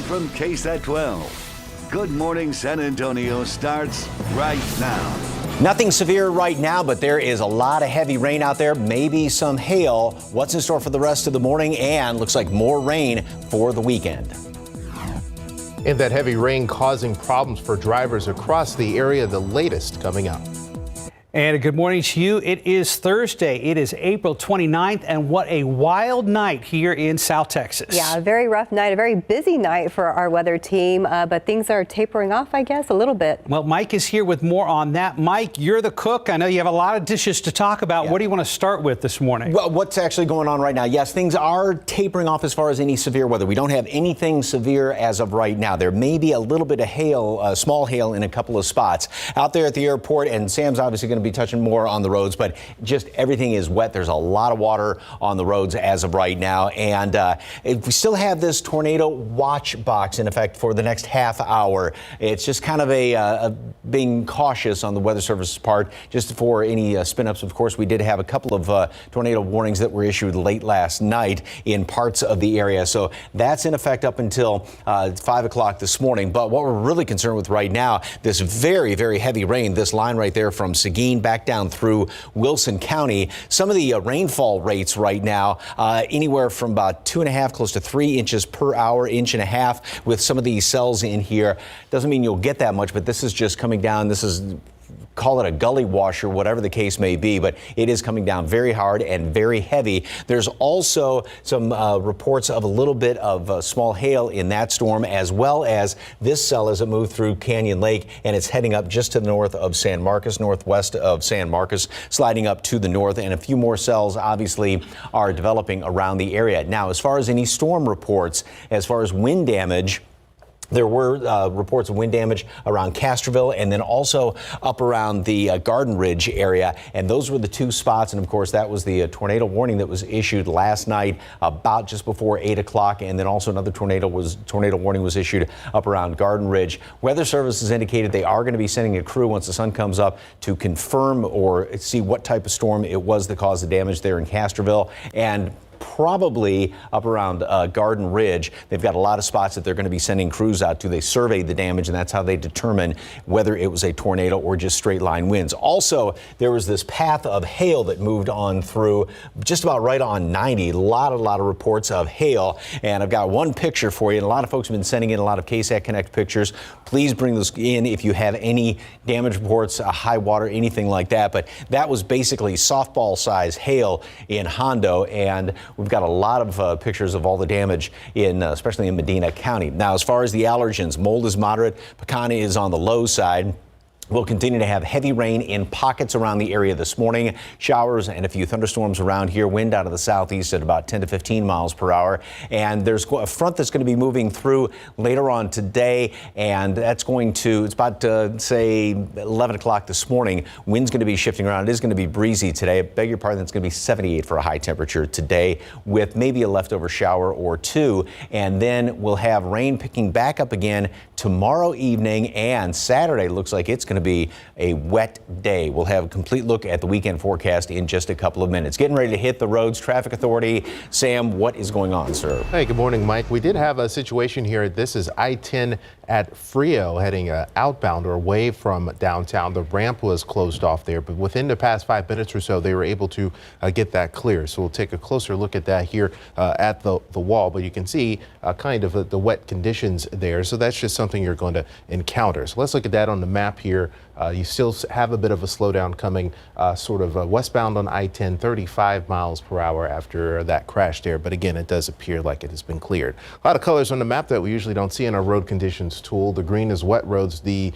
from KSAT 12. Good Morning San Antonio starts right now. Nothing severe right now, but there is a lot of heavy rain out there, maybe some hail. What's in store for the rest of the morning? And looks like more rain for the weekend. And that heavy rain causing problems for drivers across the area. The latest coming up. And a good morning to you. It is Thursday. It is April 29th, and what a wild night here in South Texas. Yeah, a very rough night, a very busy night for our weather team, but things are tapering off, I guess, a little bit. Well, Mike is here with more on that. Mike, you're the cook. I know you have a lot of dishes to talk about. Yeah. What do you want to start with this morning? Well, what's actually going on right now? Yes, things are tapering off as far as any severe weather. We don't have anything severe as of right now. There may be a little bit of hail, small hail in a couple of spots out there at the airport, and Sam's obviously going to be touching more on the roads, but just everything is wet. There's a lot of water on the roads as of right now, and we still have this tornado watch box in effect for the next half hour. It's just kind of a being cautious on the Weather Service's part, just for any spin-ups. Of course, we did have a couple of tornado warnings that were issued late last night in parts of the area, so that's in effect up until 5 o'clock this morning. But what we're really concerned with right now, this very, very heavy rain, this line right there from Seguin back down through Wilson County. Some of the rainfall rates right now, anywhere from about 2.5 close to 3 inches per hour, 1.5 inches with some of these cells in here. Doesn't mean you'll get that much, but this is just coming down. This is, call it a gully washer, whatever the case may be, but it is coming down very hard and very heavy. There's also some reports of a little bit of small hail in that storm, as well as this cell as it moved through Canyon Lake, and it's heading up just to the north of San Marcos, northwest of San Marcos, sliding up to the north, and a few more cells obviously are developing around the area. Now, as far as any storm reports, as far as wind damage, there were reports of wind damage around Castroville and then also up around the Garden Ridge area. And those were the two spots. And of course, that was the tornado warning that was issued last night about just before 8 o'clock. And then also another tornado warning was issued up around Garden Ridge. Weather Service has indicated they are going to be sending a crew once the sun comes up to confirm or see what type of storm it was that caused the damage there in Castroville. And probably up around Garden Ridge. They've got a lot of spots that they're going to be sending crews out to. They surveyed the damage, and that's how they determine whether it was a tornado or just straight line winds. Also, there was this path of hail that moved on through just about right on 90. A lot of reports of hail, and I've got one picture for you, and a lot of folks have been sending in a lot of KSAT Connect pictures. Please bring those in if you have any damage reports, high water, anything like that. But that was basically softball size hail in Hondo, and we've got a lot of pictures of all the damage in, especially in Medina County. Now, as far as the allergens, mold is moderate, pecan is on the low side. We'll continue to have heavy rain in pockets around the area this morning. Showers and a few thunderstorms around here. Wind out of the southeast at about 10 to 15 miles per hour. And there's a front that's going to be moving through later on today. And that's going to, it's about, say, 11 o'clock this morning. Wind's going to be shifting around. It is going to be breezy today. I beg your pardon, it's going to be 78 for a high temperature today with maybe a leftover shower or two. And then we'll have rain picking back up again tomorrow evening, and Saturday looks like it's going to be a wet day. We'll have a complete look at the weekend forecast in just a couple of minutes. Getting ready to hit the roads. Traffic Authority. Sam, what is going on, sir? Hey, good morning, Mike. We did have a situation here. This is I-10 at Frio heading outbound or away from downtown. The ramp was closed off there, but within the past 5 minutes or so, they were able to get that clear. So we'll take a closer look at that here at the wall, but you can see kind of the wet conditions there. So that's just something you're going to encounter. So let's look at that on the map here. You still have a bit of a slowdown coming sort of westbound on I-10, 35 miles per hour after that crash there. But again, it does appear like it has been cleared. A lot of colors on the map that we usually don't see in our road conditions tool. The green is wet roads. The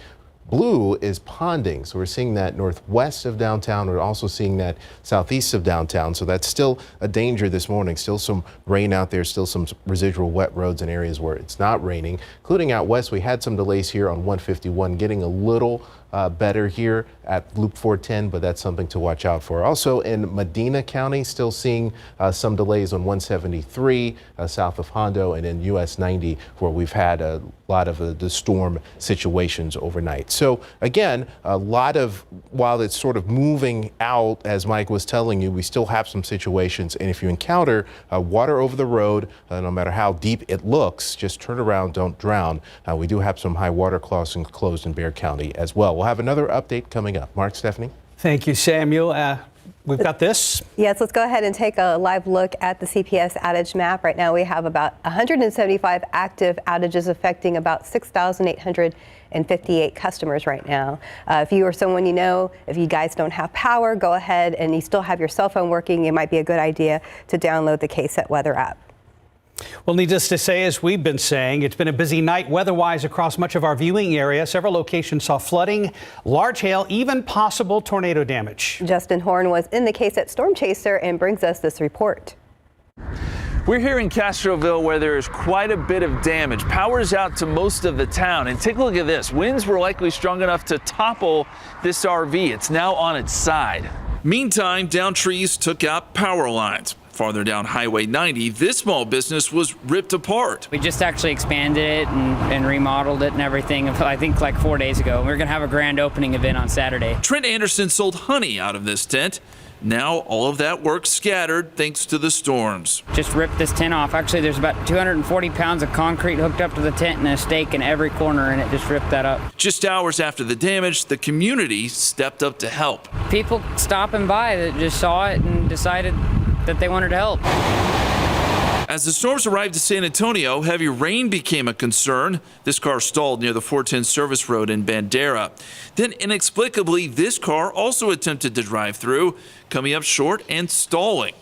blue is ponding. So we're seeing that northwest of downtown. We're also seeing that southeast of downtown. So that's still a danger this morning. Still some rain out there, still some residual wet roads in areas where it's not raining, including out west. We had some delays here on 151, getting a little better here at Loop 410, but that's something to watch out for. Also in Medina County, still seeing some delays on 173 south of Hondo, and in US 90, where we've had a lot of the storm situations overnight. So again, a lot of, while it's sort of moving out, as Mike was telling you, we still have some situations. And if you encounter water over the road, no matter how deep it looks, just turn around, don't drown. We do have some high water crossings closed in Bexar County as well. We'll have another update coming up. Mark, Stephanie? Thank you, Samuel. We've got this. Yes, let's go ahead and take a live look at the CPS outage map. Right now we have about 175 active outages affecting about 6,858 customers right now. If you or someone you know, if you guys don't have power, go ahead and you still have your cell phone working, it might be a good idea to download the KSAT weather app. Well, needless to say, as we've been saying, it's been a busy night weather-wise across much of our viewing area. Several locations saw flooding, large hail, even possible tornado damage. Justin Horn was in the KSAT storm chaser and brings us this report. We're here in Castroville where there is quite a bit of damage. Power's out to most of the town. And take a look at this. Winds were likely strong enough to topple this RV. It's now on its side. Meantime, downed trees took out power lines. Farther down Highway 90, this small business was ripped apart. We just actually expanded it and remodeled it and everything, I think like 4 days ago. We're going to have a grand opening event on Saturday. Trent Anderson sold honey out of this tent. Now all of that work scattered thanks to the storms. Just ripped this tent off. Actually, there's about 240 pounds of concrete hooked up to the tent and a stake in every corner, and it just ripped that up. Just hours after the damage, the community stepped up to help. People stopping by that just saw it and decided that they wanted to help. As the storms arrived to San Antonio, heavy rain became a concern. This car stalled near the 410 service road in Bandera. Then inexplicably, this car also attempted to drive through, coming up short and stalling.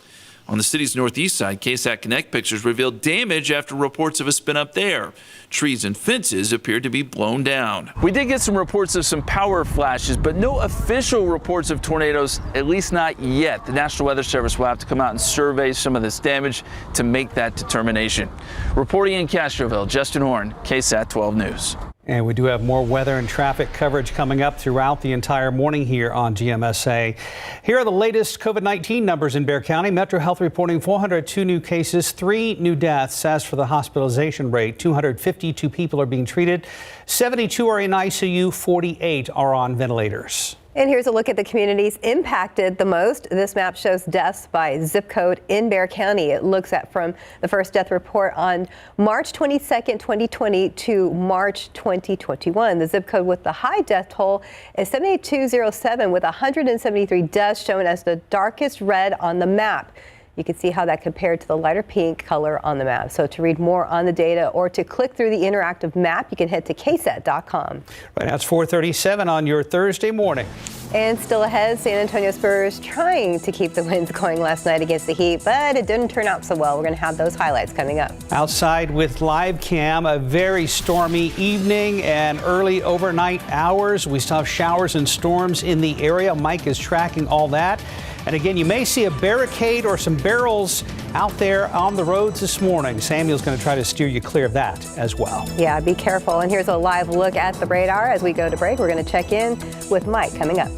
On the city's northeast side, KSAT Connect pictures revealed damage after reports of a spin up there. Trees and fences appeared to be blown down. We did get some reports of some power flashes, but no official reports of tornadoes, at least not yet. The National Weather Service will have to come out and survey some of this damage to make that determination. Reporting in Castroville, Justin Horn, KSAT 12 News. And we do have more weather and traffic coverage coming up throughout the entire morning here on GMSA. Here are the latest COVID-19 numbers in Bexar County. Metro Health reporting 402 new cases, 3 new deaths. As for the hospitalization rate, 252 people are being treated, 72 are in ICU, 48 are on ventilators. And here's a look at the communities impacted the most. This map shows deaths by zip code in Bexar County. It looks at from the first death report on March 22nd, 2020 to March 2021. The zip code with the high death toll is 78207 with 173 deaths shown as the darkest red on the map. You can see how that compared to the lighter pink color on the map. So to read more on the data or to click through the interactive map, you can head to ksat.com. Right now it's 4:37 on your Thursday morning. And still ahead, San Antonio Spurs trying to keep the wins going last night against the Heat, but it didn't turn out so well. We're going to have those highlights coming up. Outside with live cam, a very stormy evening and early overnight hours. We still have showers and storms in the area. Mike is tracking all that. And again, you may see a barricade or some barrels out there on the roads this morning. Samuel's going to try to steer you clear of that as well. Yeah, be careful. And here's a live look at the radar as we go to break. We're going to check in with Mike coming up.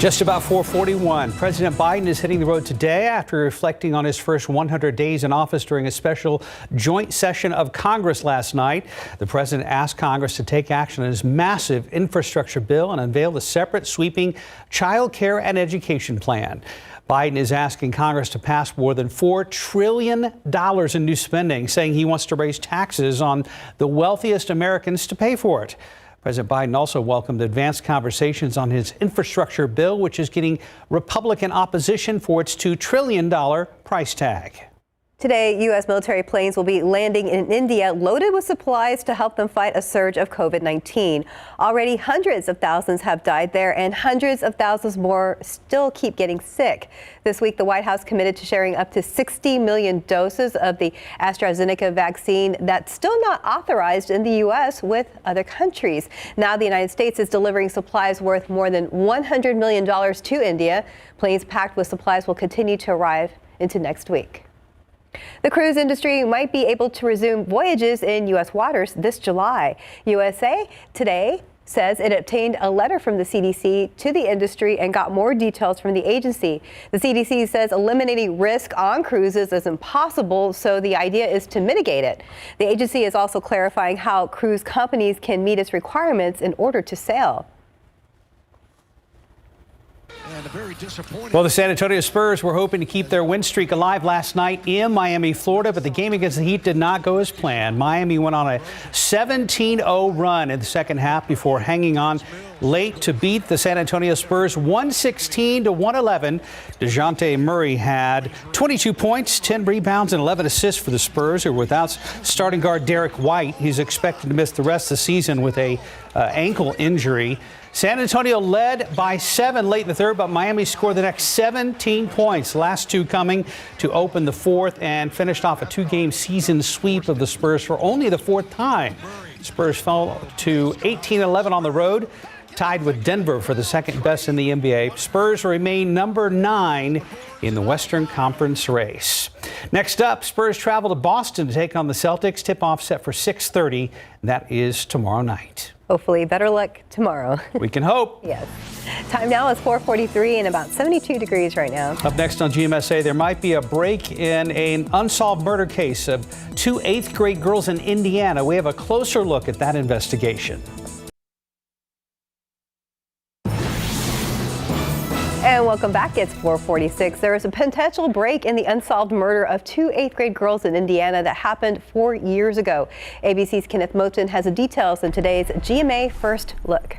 Just about 4:41. President Biden is hitting the road today after reflecting on his first 100 days in office during a special joint session of Congress last night. The president asked Congress to take action on his massive infrastructure bill and unveiled a separate sweeping child care and education plan. Biden is asking Congress to pass more than $4 trillion in new spending, saying he wants to raise taxes on the wealthiest Americans to pay for it. President Biden also welcomed advanced conversations on his infrastructure bill, which is getting Republican opposition for its $2 trillion price tag. Today, U.S. military planes will be landing in India loaded with supplies to help them fight a surge of COVID-19. Already hundreds of thousands have died there and hundreds of thousands more still keep getting sick. This week, the White House committed to sharing up to 60 million doses of the AstraZeneca vaccine that's still not authorized in the U.S. with other countries. Now the United States is delivering supplies worth more than $100 million to India. Planes packed with supplies will continue to arrive into next week. The cruise industry might be able to resume voyages in U.S. waters this July. USA Today says it obtained a letter from the CDC to the industry and got more details from the agency. The CDC says eliminating risk on cruises is impossible, so the idea is to mitigate it. The agency is also clarifying how cruise companies can meet its requirements in order to sail. Well, the San Antonio Spurs were hoping to keep their win streak alive last night in Miami, Florida, but the game against the Heat did not go as planned. Miami went on a 17-0 run in the second half before hanging on late to beat the San Antonio Spurs 116-111. DeJounte Murray had 22 points, 10 rebounds, and 11 assists for the Spurs, who were without starting guard Derek White. He's expected to miss the rest of the season with a ankle injury. San Antonio led by 7 late in the third, but Miami scored the next 17 points, last two coming to open the fourth, and finished off a 2-game season sweep of the Spurs for only the 4th time. Spurs fell to 18-11 on the road, tied with Denver for the second best in the NBA. Spurs remain number 9 in the Western Conference race. Next up, Spurs travel to Boston to take on the Celtics. Tip-off set for 6:30, and that is tomorrow night. Hopefully better luck tomorrow. We can hope. Yes. Time now is 4:43 and about 72 degrees right now. Up next on GMSA, there might be a break in an unsolved murder case of 2 8th-grade girls in Indiana. We have a closer look at that investigation. And welcome back. It's 4:46. There is a potential break in the unsolved murder of 2 8th-grade girls in Indiana that happened 4 years ago. ABC's Kenneth Moten has the details in today's GMA First Look.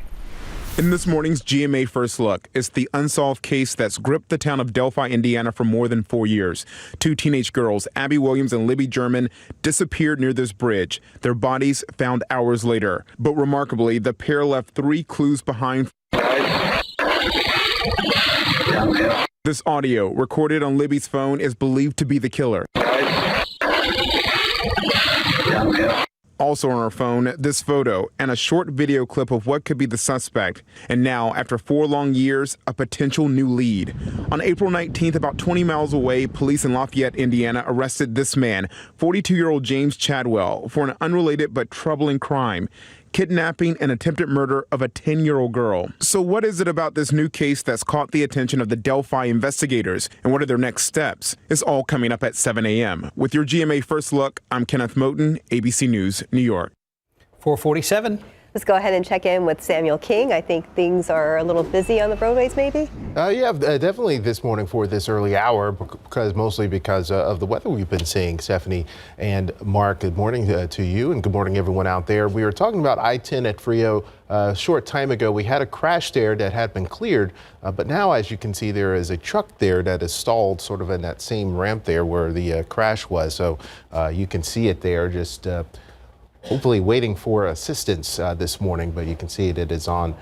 In this morning's GMA First Look, it's the unsolved case that's gripped the town of Delphi, Indiana for more than 4 years. 2 teenage girls, Abby Williams and Libby German, disappeared near this bridge. Their bodies found hours later. But remarkably, the pair left 3 clues behind. This audio, recorded on Libby's phone, is believed to be the killer. Also on her phone, this photo and a short video clip of what could be the suspect. And now, after 4 long years, a potential new lead. On April 19th, about 20 miles away, police in Lafayette, Indiana, arrested this man, 42-year-old James Chadwell, for an unrelated but troubling crime: kidnapping and attempted murder of a 10-year-old girl. So what is it about this new case that's caught the attention of the Delphi investigators, and what are their next steps? It's all coming up at 7 a.m. With your GMA First Look, I'm Kenneth Moten, ABC News, New York. 4:47. Let's go ahead and check in with Samuel King. I think things are a little busy on the roadways, maybe? Yeah, definitely this morning for this early hour, mostly because of the weather we've been seeing. Stephanie and Mark, good morning to you, and good morning everyone out there. We were talking about I-10 at Frio a short time ago. We had a crash there that had been cleared, but now, as you can see, there is a truck there that is stalled sort of in that same ramp there where the crash was. So you can see it there, just hopefully waiting for assistance this morning, but you can see it is on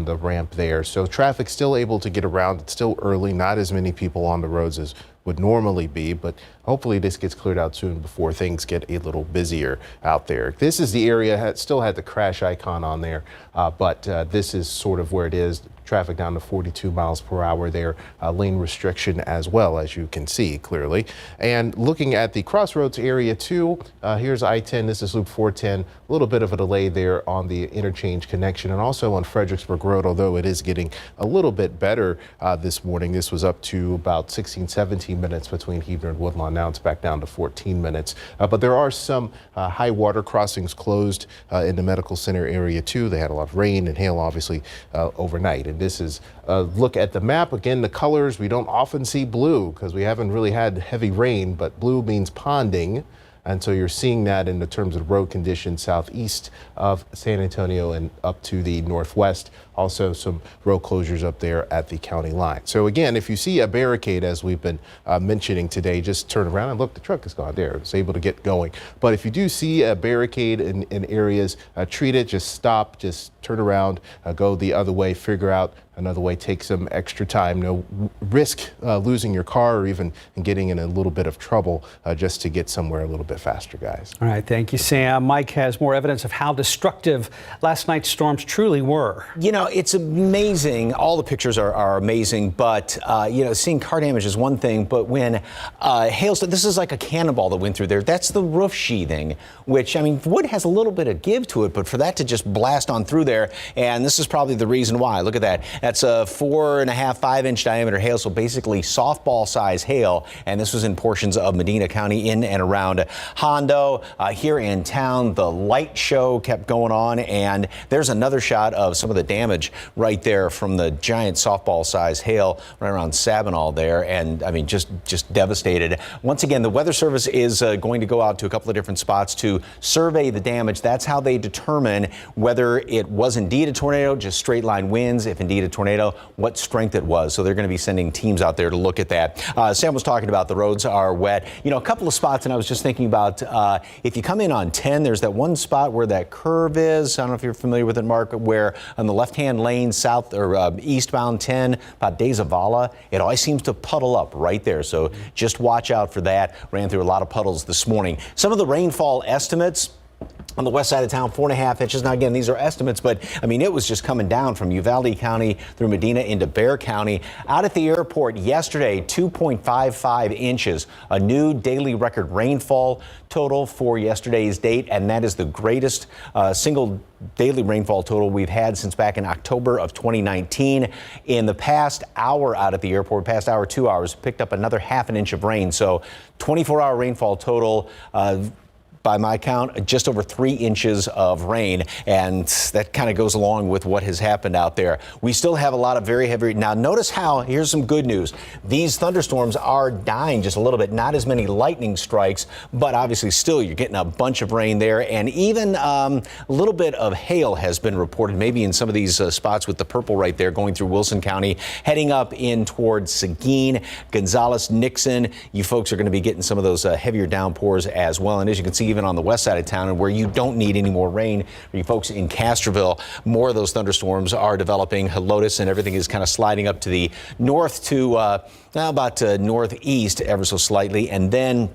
the ramp there. So traffic still able to get around. It's still early, not as many people on the roads as would normally be, but hopefully this gets cleared out soon before things get a little busier out there. This is the area that still had the crash icon on there, but this is sort of where it is. Traffic down to 42 miles per hour there, lane restriction as well, as you can see clearly. And looking at the Crossroads area too, here's I-10, this is Loop 410, a little bit of a delay there on the interchange connection, and also on Fredericksburg Road, although it is getting a little bit better this morning. This was up to about 16, 17 minutes between Heber and Woodlawn. Now it's back down to 14 minutes. But there are some high water crossings closed in the medical center area too. They had a lot of rain and hail, obviously, overnight. And this is a look at the map. Again, the colors, we don't often see blue because we haven't really had heavy rain, but blue means ponding. And so you're seeing that in the terms of road conditions southeast of San Antonio and up to the northwest. Also some road closures up there at the county line. So again, if you see a barricade, as we've been mentioning today, just turn around and look, the truck is gone there. It's able to get going. But if you do see a barricade in areas, treat it, just stop, just turn around, go the other way, figure out another way, take some extra time. No risk losing your car or even getting in a little bit of trouble just to get somewhere a little bit faster, guys. All right, thank you, Sam. Mike has more evidence of how destructive last night's storms truly were. You know, it's amazing. All the pictures are amazing, but, seeing car damage is one thing. But when hailstone, this is like a cannonball that went through there. That's the roof sheathing, which, wood has a little bit of give to it, but for that to just blast on through there, and this is probably the reason why. Look at that. That's a 4.5, 5-inch diameter hail, so basically softball size hail, and this was in portions of Medina County in and around Hondo. Here in town, the light show kept going on, and there's another shot of some of the damage right there from the giant softball size hail right around Sabinal there, and just devastated. Once again, the Weather Service is going to go out to a couple of different spots to survey the damage. That's how they determine whether it was indeed a tornado, just straight line winds, if indeed a tornado, what strength it was. So they're going to be sending teams out there to look at that. Sam was talking about the roads are wet. A couple of spots, and I was just thinking about if you come in on 10, there's that one spot where that curve is. I don't know if you're familiar with it, Mark, where on the left-hand lane, south or eastbound 10, about De Zavala, it always seems to puddle up right there. So just watch out for that. Ran through a lot of puddles this morning. Some of the rainfall estimates on the west side of town, 4.5 inches. Now, again, these are estimates, but it was just coming down from Uvalde County through Medina into Bexar County. Out at the airport yesterday, 2.55 inches, a new daily record rainfall total for yesterday's date, and that is the greatest single daily rainfall total we've had since back in October of 2019. In the past hour out at the airport, past hour, 2 hours, picked up another 1/2 inch of rain. So 24-hour rainfall total, by my count, just over 3 inches of rain, and that kind of goes along with what has happened out there. We still have a lot of very heavy. Now, notice how, here's some good news. These thunderstorms are dying just a little bit, not as many lightning strikes, but obviously still you're getting a bunch of rain there, and even a little bit of hail has been reported, maybe in some of these spots with the purple right there going through Wilson County, heading up in towards Seguin, Gonzales, Nixon. You folks are going to be getting some of those heavier downpours as well, and as you can see, even on the west side of town, and where you don't need any more rain, for you folks in Castroville, more of those thunderstorms are developing. Helotes and everything is kind of sliding up to the north to now about northeast ever so slightly, and then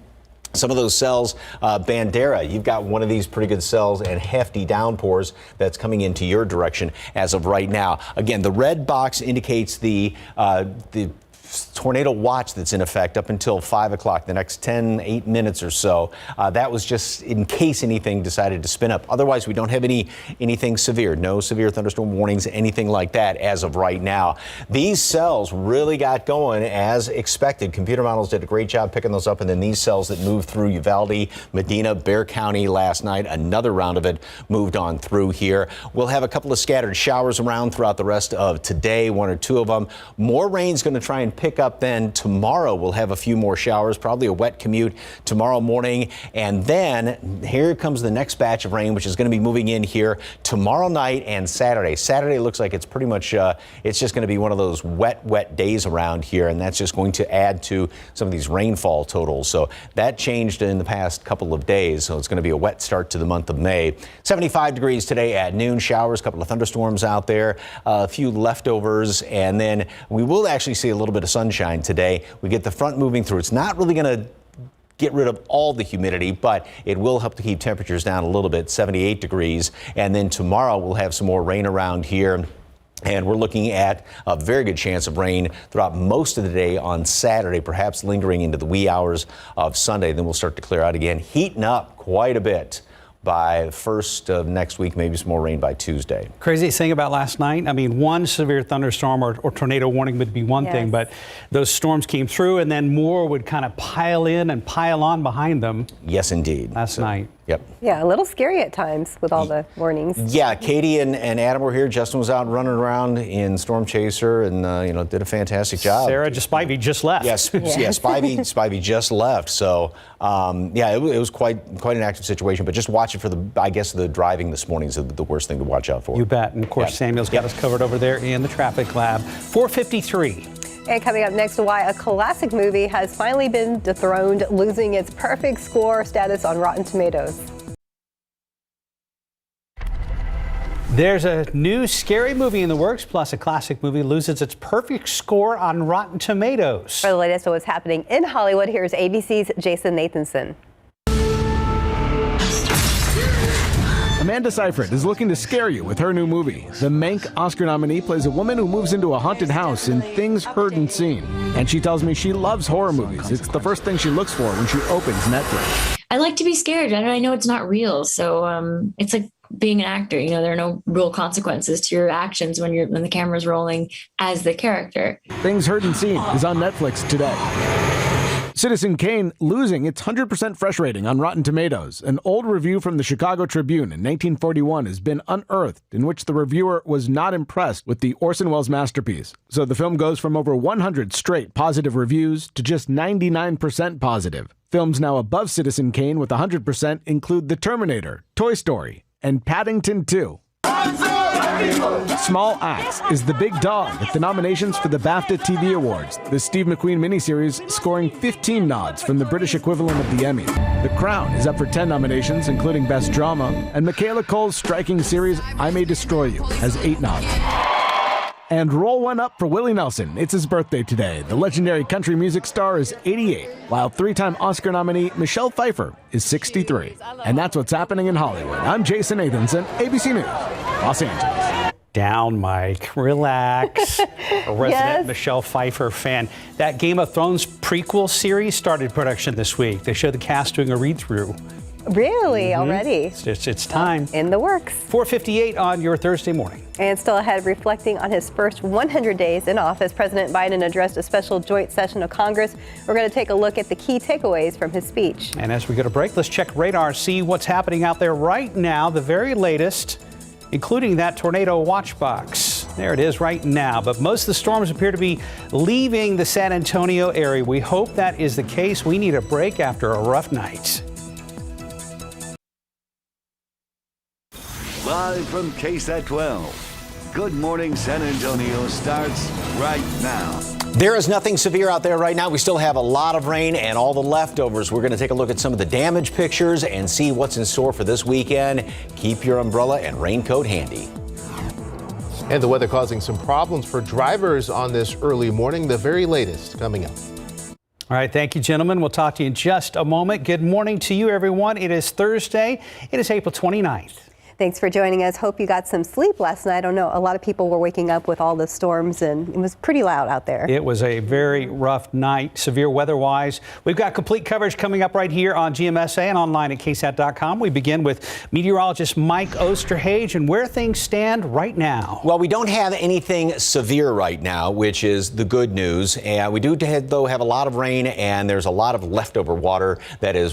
some of those cells, Bandera, you've got one of these pretty good cells and hefty downpours that's coming into your direction as of right now. Again, the red box indicates the tornado watch that's in effect up until 5 o'clock, the next 8 minutes or so. That was just in case anything decided to spin up. Otherwise, we don't have anything severe, no severe thunderstorm warnings, anything like that as of right now. These cells really got going as expected. Computer models did a great job picking those up, and then these cells that moved through Uvalde, Medina, Bexar County last night, another round of it moved on through here. We'll have a couple of scattered showers around throughout the rest of today, 1 or 2 of them. More rain's going to try and pick up then tomorrow. We'll have a few more showers, probably a wet commute tomorrow morning. And then here comes the next batch of rain, which is going to be moving in here tomorrow night and Saturday. Saturday looks like it's pretty much, it's just going to be one of those wet days around here. And that's just going to add to some of these rainfall totals. So that changed in the past couple of days. So it's going to be a wet start to the month of May. 75 degrees today at noon, showers, a couple of thunderstorms out there, a few leftovers, and then we will actually see a little bit of sunshine today. We get the front moving through. It's not really going to get rid of all the humidity, but it will help to keep temperatures down a little bit, 78 degrees. And then tomorrow we'll have some more rain around here. And we're looking at a very good chance of rain throughout most of the day on Saturday, perhaps lingering into the wee hours of Sunday. Then we'll start to clear out again, heating up quite a bit by the first of next week, maybe some more rain by Tuesday. Crazy thing about last night, one severe thunderstorm or tornado warning would be one thing, but those storms came through and then more would kind of pile in and pile on behind them. Yes, indeed. Last night. Yep. Yeah, a little scary at times with all the warnings. Yeah, Katie and Adam were here. Justin was out running around in Storm Chaser and, did a fantastic job. Sarah Spivey just left. Yes, Spivey just left. So, it was quite an active situation. But just watch it for the driving this morning is the worst thing to watch out for. You bet. And, of course, Samuel's got us covered over there in the traffic lab. 4:53. And coming up next, why a classic movie has finally been dethroned, losing its perfect score status on Rotten Tomatoes. There's a new scary movie in the works, plus a classic movie loses its perfect score on Rotten Tomatoes. For the latest on what's happening in Hollywood, here's ABC's Jason Nathanson. Amanda Seyfried is looking to scare you with her new movie. The Mank Oscar nominee plays a woman who moves into a haunted house in Things Heard and Seen. And she tells me she loves horror movies. It's the first thing she looks for when she opens Netflix. I like to be scared. I know it's not real. So it's like being an actor. You know, there are no real consequences to your actions when the camera's rolling as the character. Things Heard and Seen is on Netflix today. Citizen Kane losing its 100% fresh rating on Rotten Tomatoes. An old review from the Chicago Tribune in 1941 has been unearthed, in which the reviewer was not impressed with the Orson Welles masterpiece. So the film goes from over 100 straight positive reviews to just 99% positive. Films now above Citizen Kane with 100% include The Terminator, Toy Story, and Paddington 2. Small Axe is the big dog at the nominations for the BAFTA TV Awards, the Steve McQueen miniseries scoring 15 nods from the British equivalent of the Emmy. The Crown is up for 10 nominations, including Best Drama, and Michaela Cole's striking series I May Destroy You has 8 nods. And roll one up for Willie Nelson. It's his birthday today. The legendary country music star is 88, while 3-time Oscar nominee Michelle Pfeiffer is 63. And that's what's happening in Hollywood. I'm Jason Nathanson, ABC News, Los Angeles. Down, Mike. Relax. A resident Michelle Pfeiffer fan. That Game of Thrones prequel series started production this week. They showed the cast doing a read-through. Really? Already? It's time. In the works. 4:58 on your Thursday morning. And still ahead, reflecting on his first 100 days in office, President Biden addressed a special joint session of Congress. We're going to take a look at the key takeaways from his speech. And as we go to break, let's check radar, see what's happening out there right now, the very latest, including that tornado watch box. There it is right now. But most of the storms appear to be leaving the San Antonio area. We hope that is the case. We need a break after a rough night. Live from KSAT 12. Good Morning San Antonio starts right now. There is nothing severe out there right now. We still have a lot of rain and all the leftovers. We're going to take a look at some of the damage pictures and see what's in store for this weekend. Keep your umbrella and raincoat handy. And the weather causing some problems for drivers on this early morning. The very latest coming up. All right, thank you, gentlemen. We'll talk to you in just a moment. Good morning to you, everyone. It is Thursday. It is April 29th. Thanks for joining us. Hope you got some sleep last night. I don't know, a lot of people were waking up with all the storms, and it was pretty loud out there. It was a very rough night, severe weather-wise. We've got complete coverage coming up right here on GMSA and online at KSAT.com. We begin with meteorologist Mike Osterhage and where things stand right now. Well, we don't have anything severe right now, which is the good news. And we do, though, have a lot of rain, and there's a lot of leftover water that is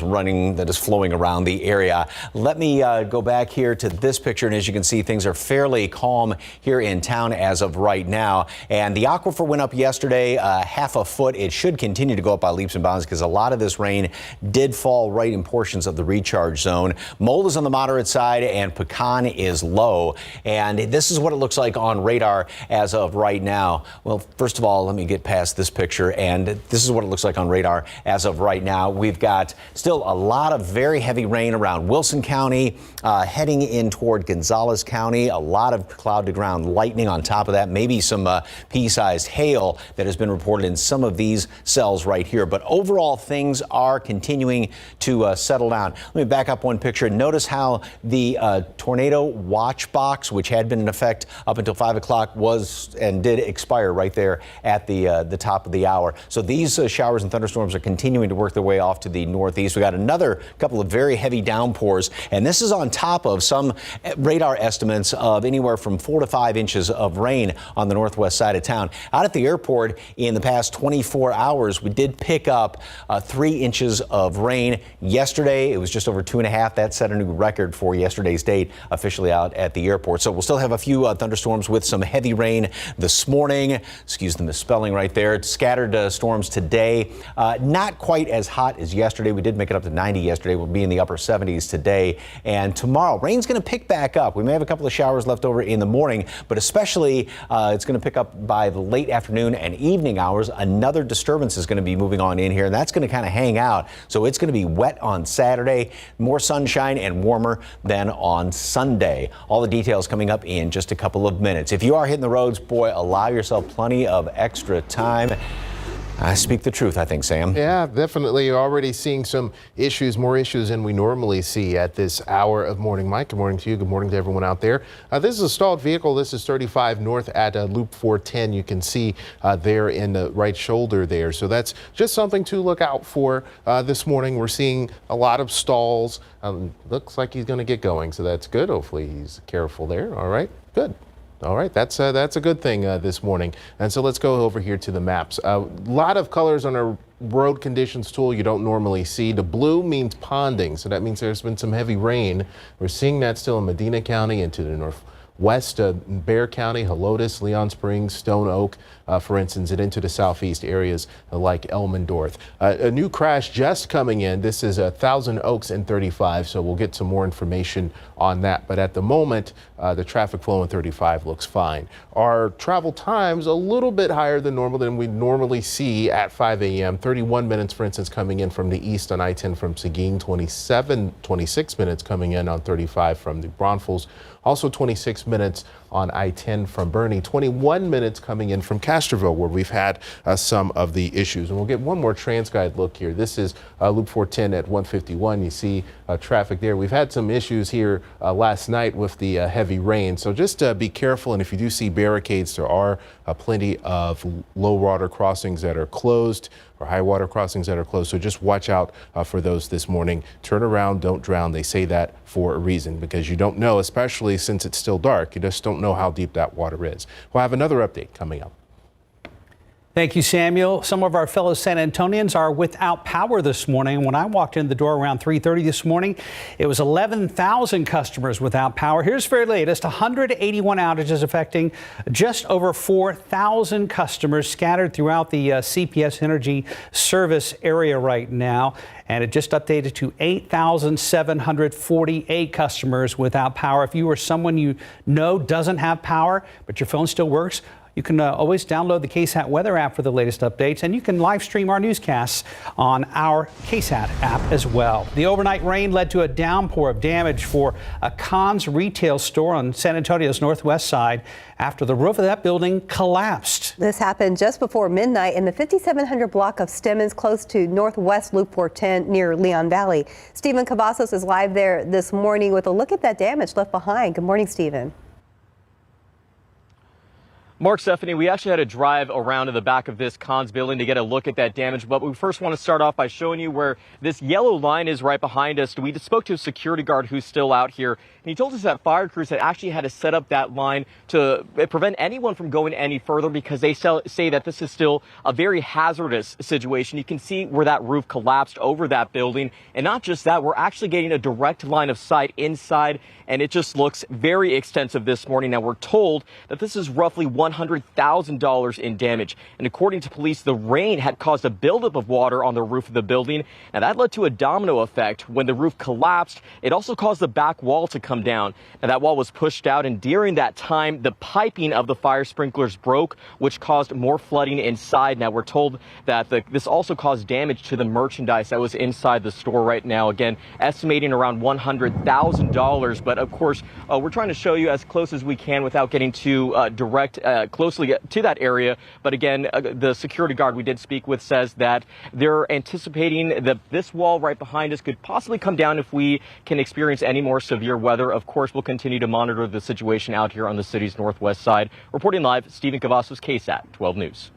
flowing around the area. Let me go back here to this picture, and as you can see, things are fairly calm here in town as of right now. And the aquifer went up yesterday half a foot. It should continue to go up by leaps and bounds because a lot of this rain did fall right in portions of the recharge zone. Mold is on the moderate side and pecan is low. And this is what it looks like on radar as of right now. Well, first of all, let me get past this picture, and this is what it looks like on radar as of right now. We've got still a lot of very heavy rain around Wilson County, heading in toward Gonzales County. A lot of cloud to ground lightning on top of that, maybe some pea-sized hail that has been reported in some of these cells right here. But overall, things are continuing to settle down. Let me back up one picture and notice how the tornado watch box, which had been in effect up until 5 o'clock, was and did expire right there at the top of the hour. So these showers and thunderstorms are continuing to work their way off to the northeast. We got another couple of very heavy downpours, and this is on top of some radar estimates of anywhere from 4 to 5 inches of rain on the northwest side of town. Out at the airport in the past 24 hours, we did pick up 3 inches of rain. Yesterday, it was just over 2.5. That set a new record for yesterday's date officially out at the airport. So we'll still have a few thunderstorms with some heavy rain this morning. Excuse the misspelling right there. Scattered storms today. Not quite as hot as yesterday. We did make it up to 90 yesterday. We'll be in the upper 70s today. And tomorrow, rain's going to pick back up. We may have a couple of showers left over in the morning, but especially it's going to pick up by the late afternoon and evening hours. Another disturbance is going to be moving on in here, and that's going to kind of hang out. So it's going to be wet on Saturday, more sunshine and warmer than on Sunday. All the details coming up in just a couple of minutes. If you are hitting the roads, boy, allow yourself plenty of extra time. I speak the truth, I think, Sam. Yeah, definitely already seeing some issues, more issues than we normally see at this hour of morning. Mike, good morning to you. Good morning to everyone out there. This is a stalled vehicle. This is 35 north at Loop 410. You can see there in the right shoulder there. So that's just something to look out for this morning. We're seeing a lot of stalls. Looks like he's going to get going, so that's good. Hopefully he's careful there. All right, good. All right, that's a good thing this morning. And so let's go over here to the maps. A lot of colors on our road conditions tool you don't normally see. The blue means ponding, so that means there's been some heavy rain. We're seeing that still in Medina County into the northwest, Bexar County, Helotes, Leon Springs, Stone Oak, for instance, and into the southeast areas like Elmendorf. A new crash just coming in. This is Thousand Oaks and 35, so we'll get some more information on that. But at the moment, the traffic flow in 35 looks fine. Our travel times a little bit higher than normal than we normally see at 5 a.m. 31 minutes, for instance, coming in from the east on I-10 from Seguin, 26 minutes coming in on 35 from the Braunfels. Also 26 minutes on I-10 from Bernie, 21 minutes coming in from Castroville, where we've had some of the issues. And we'll get one more TransGuide look here. This is Loop 410 at 151. You see traffic there. We've had some issues here last night with the heavy rain. So just be careful. And if you do see barricades, there are plenty of low water crossings that are closed or high water crossings that are closed. So just watch out for those this morning. Turn around, don't drown. They say that for a reason, because you don't know, especially since it's still dark, you just don't know how deep that water is. We'll have another update coming up. Thank you, Samuel. Some of our fellow San Antonians are without power this morning. When I walked in the door around 3:30 this morning, it was 11,000 customers without power. Here's very latest: 181 outages affecting just over 4,000 customers scattered throughout the CPS Energy service area right now. And it just updated to 8,748 customers without power. If you or someone you know doesn't have power, but your phone still works, you can always download the KSAT weather app for the latest updates, and you can live stream our newscasts on our KSAT app as well. The overnight rain led to a downpour of damage for a Conn's retail store on San Antonio's northwest side after the roof of that building collapsed. This happened just before midnight in the 5700 block of Stemmons, close to Northwest Loop 410 near Leon Valley. Stephen Cavazos is live there this morning with a look at that damage left behind. Good morning, Stephen. Mark, Stephanie, we actually had to drive around to the back of this Conn's building to get a look at that damage. But we first want to start off by showing you where this yellow line is right behind us. We just spoke to a security guard who's still out here, and he told us that fire crews had actually had to set up that line to prevent anyone from going any further, because they say that this is still a very hazardous situation. You can see where that roof collapsed over that building. And not just that, we're actually getting a direct line of sight inside, and it just looks very extensive this morning. Now, we're told that this is roughly $100,000 in damage. And according to police, the rain had caused a buildup of water on the roof of the building. And that led to a domino effect. When the roof collapsed, it also caused the back wall to come down. And that wall was pushed out. And during that time, the piping of the fire sprinklers broke, which caused more flooding inside. Now, we're told that this also caused damage to the merchandise that was inside the store right now. Again, estimating around $100,000. But of course, we're trying to show you as close as we can without getting too direct closely to that area. But again, the security guard we did speak with says that they're anticipating that this wall right behind us could possibly come down if we can experience any more severe weather. Of course, we'll continue to monitor the situation out here on the city's northwest side. Reporting live, Stephen Cavazos, KSAT 12 News.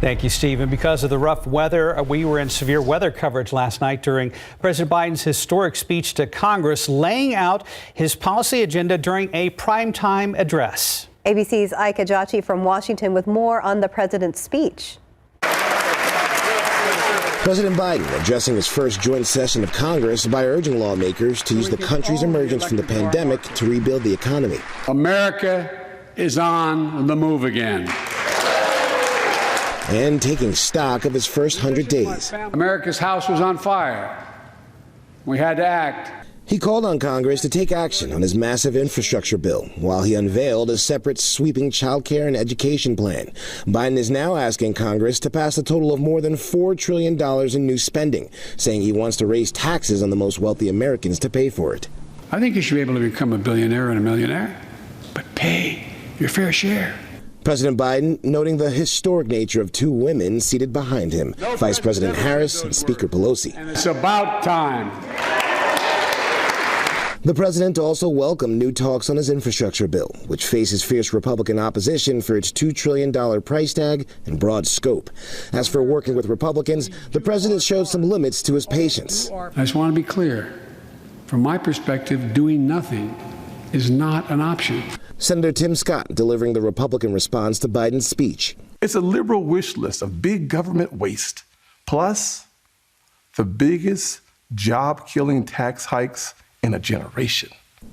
Thank you, Stephen. Because of the rough weather, we were in severe weather coverage last night during President Biden's historic speech to Congress, laying out his policy agenda during a primetime address. ABC's Ike Ajachi from Washington with more on the president's speech. President Biden addressing his first joint session of Congress by urging lawmakers to use the country's emergence from the pandemic to rebuild the economy. America is on the move again. And taking stock of his first 100 days. America's house was on fire. We had to act. He called on Congress to take action on his massive infrastructure bill, while he unveiled a separate sweeping child care and education plan. Biden is now asking Congress to pass a total of more than $4 trillion in new spending, saying he wants to raise taxes on the most wealthy Americans to pay for it. I think you should be able to become a billionaire and a millionaire, but pay your fair share. President Biden noting the historic nature of two women seated behind him, Vice President Harris and Speaker Pelosi. And it's about time. The president also welcomed new talks on his infrastructure bill, which faces fierce Republican opposition for its $2 trillion price tag and broad scope. As for working with Republicans, the president showed some limits to his patience. I just want to be clear. From my perspective, doing nothing is not an option. Senator Tim Scott delivering the Republican response to Biden's speech. It's a liberal wish list of big government waste, plus the biggest job-killing tax hikes in a generation.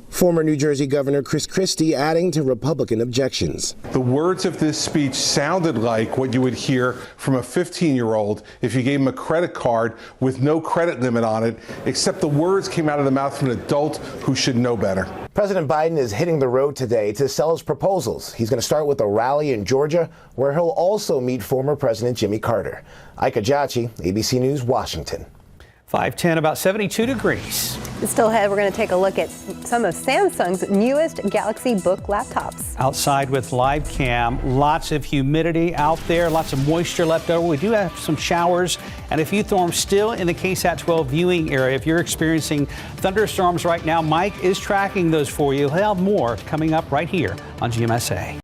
Former New Jersey Governor Chris Christie adding to Republican objections. The words of this speech sounded like what you would hear from a 15-year-old if you gave him a credit card with no credit limit on it, except the words came out of the mouth of an adult who should know better. President Biden is hitting the road today to sell his proposals. He's going to start with a rally in Georgia, where he'll also meet former President Jimmy Carter. Ike Ajachi, ABC News, Washington. 5:10, about 72 degrees. Still ahead, we're going to take a look at some of Samsung's newest Galaxy Book laptops. Outside with live cam, lots of humidity out there, lots of moisture left over. We do have some showers and a few storms still in the KSAT 12 viewing area. If you're experiencing thunderstorms right now, Mike is tracking those for you. He'll have more coming up right here on GMSA.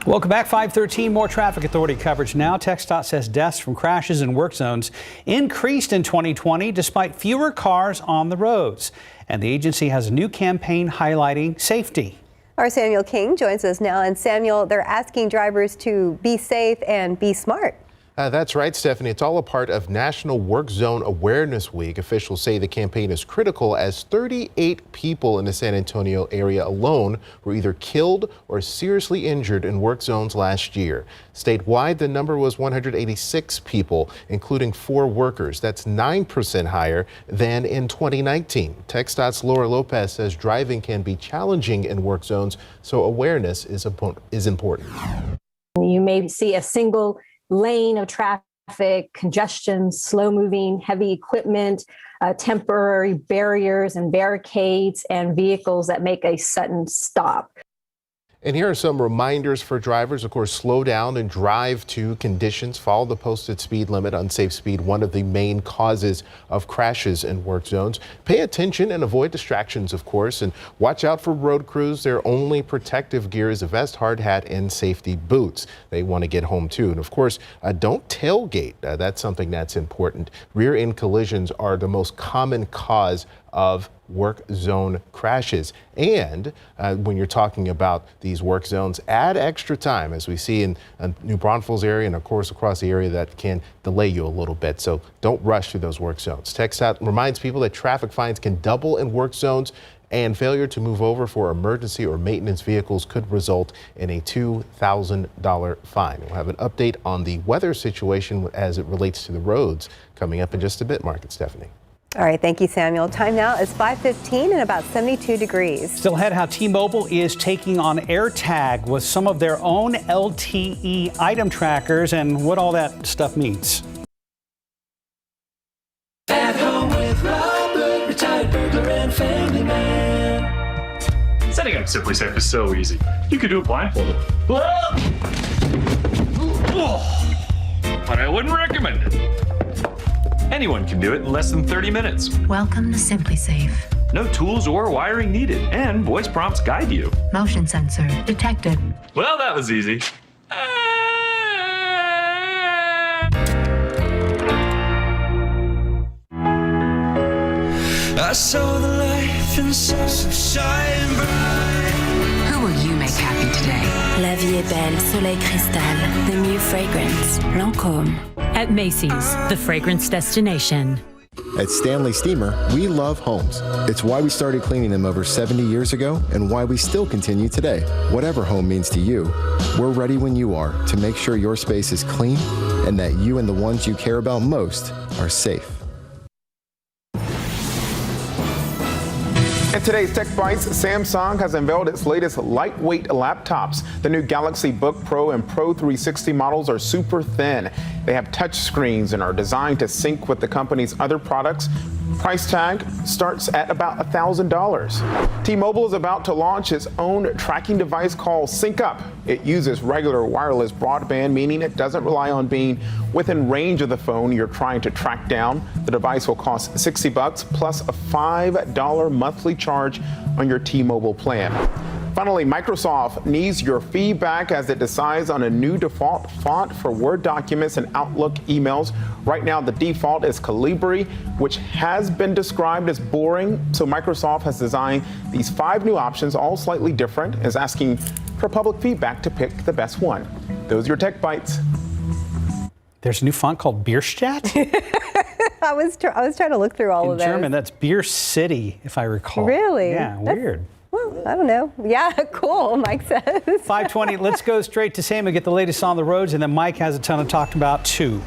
Welcome back. 5:13, more traffic authority coverage now. TxDOT says deaths from crashes in work zones increased in 2020 despite fewer cars on the roads. And the agency has a new campaign highlighting safety. Our Samuel King joins us now. And Samuel, they're asking drivers to be safe and be smart. That's right, Stephanie. It's all a part of National Work Zone Awareness Week. Officials say the campaign is critical as 38 people in the San Antonio area alone were either killed or seriously injured in work zones last year. Statewide, the number was 186 people, including 4 workers. That's 9% higher than in 2019. TxDOT's Laura Lopez says driving can be challenging in work zones, so awareness is important. You may see a single lane of traffic, congestion, slow moving, heavy equipment, temporary barriers and barricades, and vehicles that make a sudden stop. And here are some reminders for drivers. Of course, slow down and drive to conditions. Follow the posted speed limit. Unsafe speed, one of the main causes of crashes in work zones. Pay attention and avoid distractions, of course, and watch out for road crews. Their only protective gear is a vest, hard hat, and safety boots. They want to get home too. And of course, don't tailgate. That's something that's important. Rear end collisions are the most common cause of work zone crashes. And when you're talking about these work zones, add extra time, as we see in New Braunfels area and of course across the area, that can delay you a little bit. So don't rush through those work zones. TxDOT reminds people that traffic fines can double in work zones, and failure to move over for emergency or maintenance vehicles could result in a $2,000 fine. We'll have an update on the weather situation as it relates to the roads coming up in just a bit. Market, Stephanie. All right, thank you, Samuel. Time now is 5:15 and about 72 degrees. Still ahead, how T-Mobile is taking on AirTag with some of their own LTE item trackers and what all that stuff means. At home with Robert, retired burglar and family man. Setting up Simply Safe is so easy. You could do it blindfolded. But I wouldn't recommend it. Anyone can do it in less than 30 minutes. Welcome to Simply Safe. No tools or wiring needed, and voice prompts guide you. Motion sensor detected. Well, that was easy. I saw the life and saw some shine bright. Who will you make happy today? La vie est belle, Soleil Cristal, the new fragrance, Lancôme. At Macy's, the fragrance destination. At Stanley Steamer, we love homes. It's why we started cleaning them over 70 years ago and why we still continue today. Whatever home means to you, we're ready when you are to make sure your space is clean and that you and the ones you care about most are safe. In today's Tech Bites, Samsung has unveiled its latest lightweight laptops. The new Galaxy Book Pro and Pro 360 models are super thin. They have touch screens and are designed to sync with the company's other products. Price tag starts at about $1,000. T-Mobile is about to launch its own tracking device called Sync Up. It uses regular wireless broadband, meaning it doesn't rely on being within range of the phone you're trying to track down. The device will cost $60 plus a $5 monthly charge on your T-Mobile plan. Finally, Microsoft needs your feedback as it decides on a new default font for Word documents and Outlook emails. Right now, the default is Calibri, which has been described as boring. So Microsoft has designed these 5 new options, all slightly different, is asking for public feedback to pick the best one. Those are your Tech Bites. There's a new font called Bierstadt? I was trying to look through all of those. In German, that's Beer City, if I recall. Really? Yeah, weird. Well, I don't know. Yeah, cool, Mike says. 5:20, let's go straight to Sam and get the latest on the roads, and then Mike has a ton to talk about, too.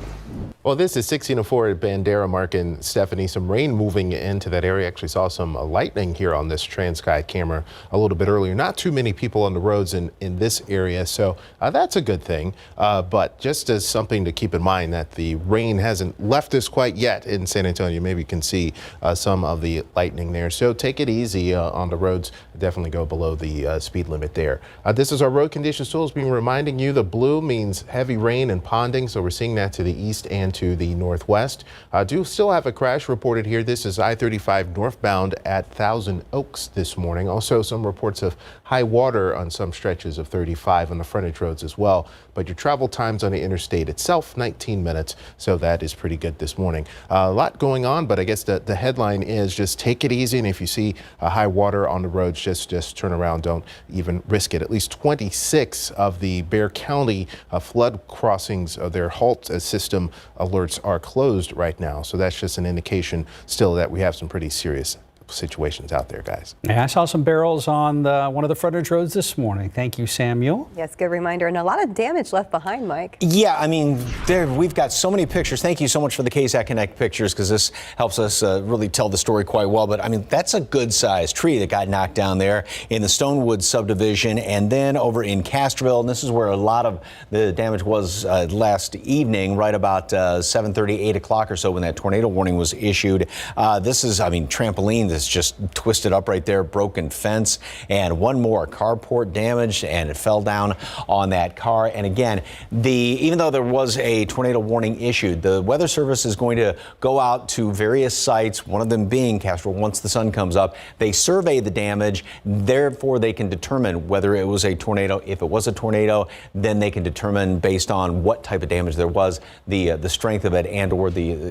Well, this is 1604 at Bandera, Mark and Stephanie. Some rain moving into that area. Actually saw some lightning here on this TransSky camera a little bit earlier. Not too many people on the roads in this area, so that's a good thing. But just as something to keep in mind that the rain hasn't left us quite yet in San Antonio. Maybe you can see some of the lightning there. So take it easy on the roads. Definitely go below the speed limit there. This is our road conditions tools being reminding you the blue means heavy rain and ponding. So we're seeing that to the east and to the northwest. Do still have a crash reported here. This is I-35 northbound at Thousand Oaks this morning. Also some reports of high water on some stretches of 35 on the frontage roads as well. But your travel times on the interstate itself, 19 minutes. So that is pretty good this morning. A lot going on, but I guess the headline is just take it easy. And if you see high water on the roads, just turn around. Don't even risk it. At least 26 of the Bexar County flood crossings, their halt system alerts are closed right now. So that's just an indication still that we have some pretty serious situations out there, guys. Yeah, I saw some barrels on one of the frontage roads this morning. Thank you, Samuel. Yes, good reminder. And a lot of damage left behind, Mike. Yeah, I mean, we've got so many pictures. Thank you so much for the KSAT Connect pictures, because this helps us really tell the story quite well. But I mean, that's a good sized tree that got knocked down there in the Stonewood subdivision. And then over in Castroville, and this is where a lot of the damage was last evening, right about 7:30, 8 o'clock or so when that tornado warning was issued. This is, I mean, trampoline that's just twisted up right there, broken fence, and one more carport damaged, and it fell down on that car. And again, even though there was a tornado warning issued, the Weather Service is going to go out to various sites, one of them being Castroville, once the sun comes up. They survey the damage, therefore they can determine whether it was a tornado. If it was a tornado, then they can determine based on what type of damage there was, the strength of it, and or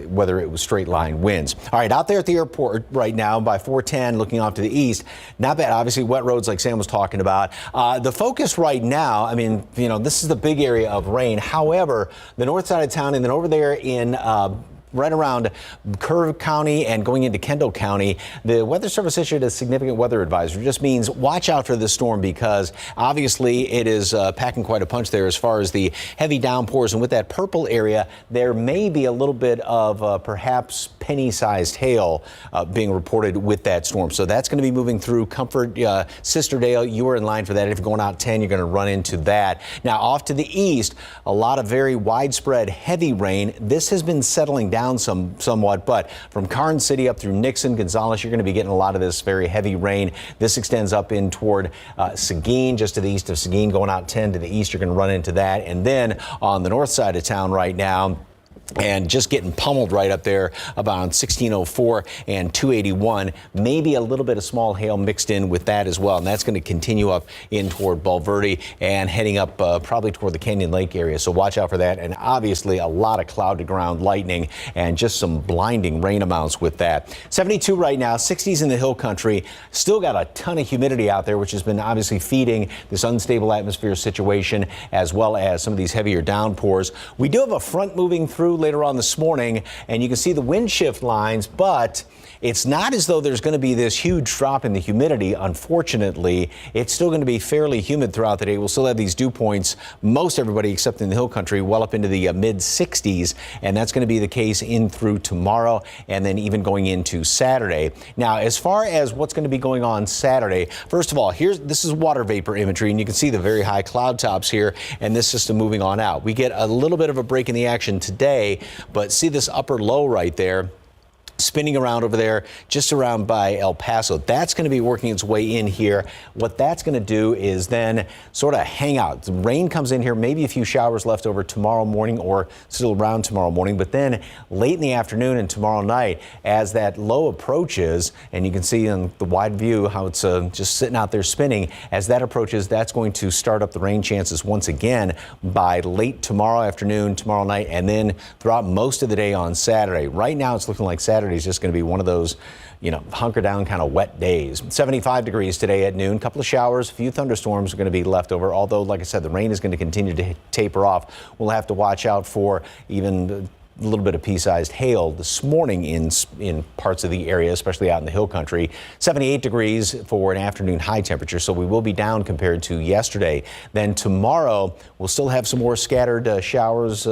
whether it was straight line winds. All right, out there at the airport right now by 410 looking off to the east. Not bad. Obviously wet roads like Sam was talking about. The focus right now, I mean, you know, this is the big area of rain. However, the north side of town and then over there in right around Kerr County and going into Kendall County, the Weather Service issued a significant weather advisory. It just means watch out for this storm, because obviously it is packing quite a punch there as far as the heavy downpours. And with that purple area, there may be a little bit of perhaps penny-sized hail being reported with that storm. So that's going to be moving through Comfort, Sisterdale. You are in line for that. If you're going out 10, you're going to run into that. Now off to the east, a lot of very widespread heavy rain. This has been settling down somewhat, but from Karnes City up through Nixon, Gonzales, you're going to be getting a lot of this very heavy rain. This extends up in toward Seguin, just to the east of Seguin, going out 10 to the east. You're going to run into that. And then on the north side of town right now, and just getting pummeled right up there about 1604 and 281. Maybe a little bit of small hail mixed in with that as well. And that's going to continue up in toward Bulverde and heading up probably toward the Canyon Lake area. So watch out for that. And obviously a lot of cloud to ground lightning and just some blinding rain amounts with that. 72 right now, 60s in the hill country. Still got a ton of humidity out there, which has been obviously feeding this unstable atmosphere situation, as well as some of these heavier downpours. We do have a front moving through later on this morning, and you can see the wind shift lines, but it's not as though there's going to be this huge drop in the humidity. Unfortunately, it's still going to be fairly humid throughout the day. We'll still have these dew points, most everybody except in the hill country, well up into the mid 60s. And that's going to be the case in through tomorrow and then even going into Saturday. Now, as far as what's going to be going on Saturday, first of all, this is water vapor imagery, and you can see the very high cloud tops here and this system moving on out. We get a little bit of a break in the action today, but see this upper low right there? Spinning around over there, just around by El Paso. That's going to be working its way in here. What that's going to do is then sort of hang out. The rain comes in here, maybe a few showers left over tomorrow morning or still around tomorrow morning. But then late in the afternoon and tomorrow night, as that low approaches, and you can see in the wide view how it's just sitting out there spinning, as that approaches, that's going to start up the rain chances once again by late tomorrow afternoon, tomorrow night, and then throughout most of the day on Saturday. Right now, it's looking like Saturday is just going to be one of those, hunker down kind of wet days. 75 degrees today at noon. Couple of showers, a few thunderstorms are going to be left over. Although, like I said, the rain is going to continue to taper off. We'll have to watch out for even a little bit of pea-sized hail this morning in parts of the area, especially out in the hill country. 78 degrees for an afternoon high temperature, so we will be down compared to yesterday. Then tomorrow, we'll still have some more scattered showers,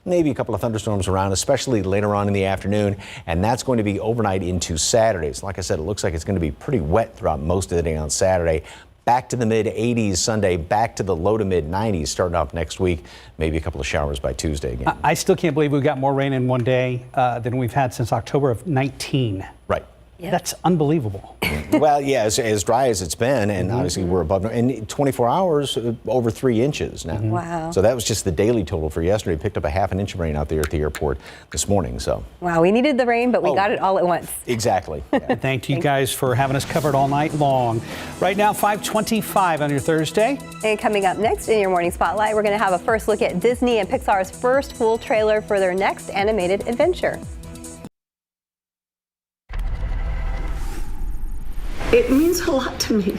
maybe a couple of thunderstorms around, especially later on in the afternoon, and that's going to be overnight into Saturday. So like I said, it looks like it's going to be pretty wet throughout most of the day on Saturday. Back to the mid 80s Sunday, back to the low to mid 90s starting off next week. Maybe a couple of showers by Tuesday again. I still can't believe we got more rain in one day than we've had since October of 19. Right. Yep. That's unbelievable. Well, yeah, as dry as it's been, and obviously we're above, in 24 hours, over 3 inches now. Wow. So that was just the daily total for yesterday. Picked up a half an inch of rain out there at the airport this morning. So. Wow, we needed the rain, but we got it all at once. Exactly. Yeah. Thank you guys for having us covered all night long. Right now, 5:25 on your Thursday. And coming up next in your morning spotlight, we're going to have a first look at Disney and Pixar's first full trailer for their next animated adventure. It means a lot to me.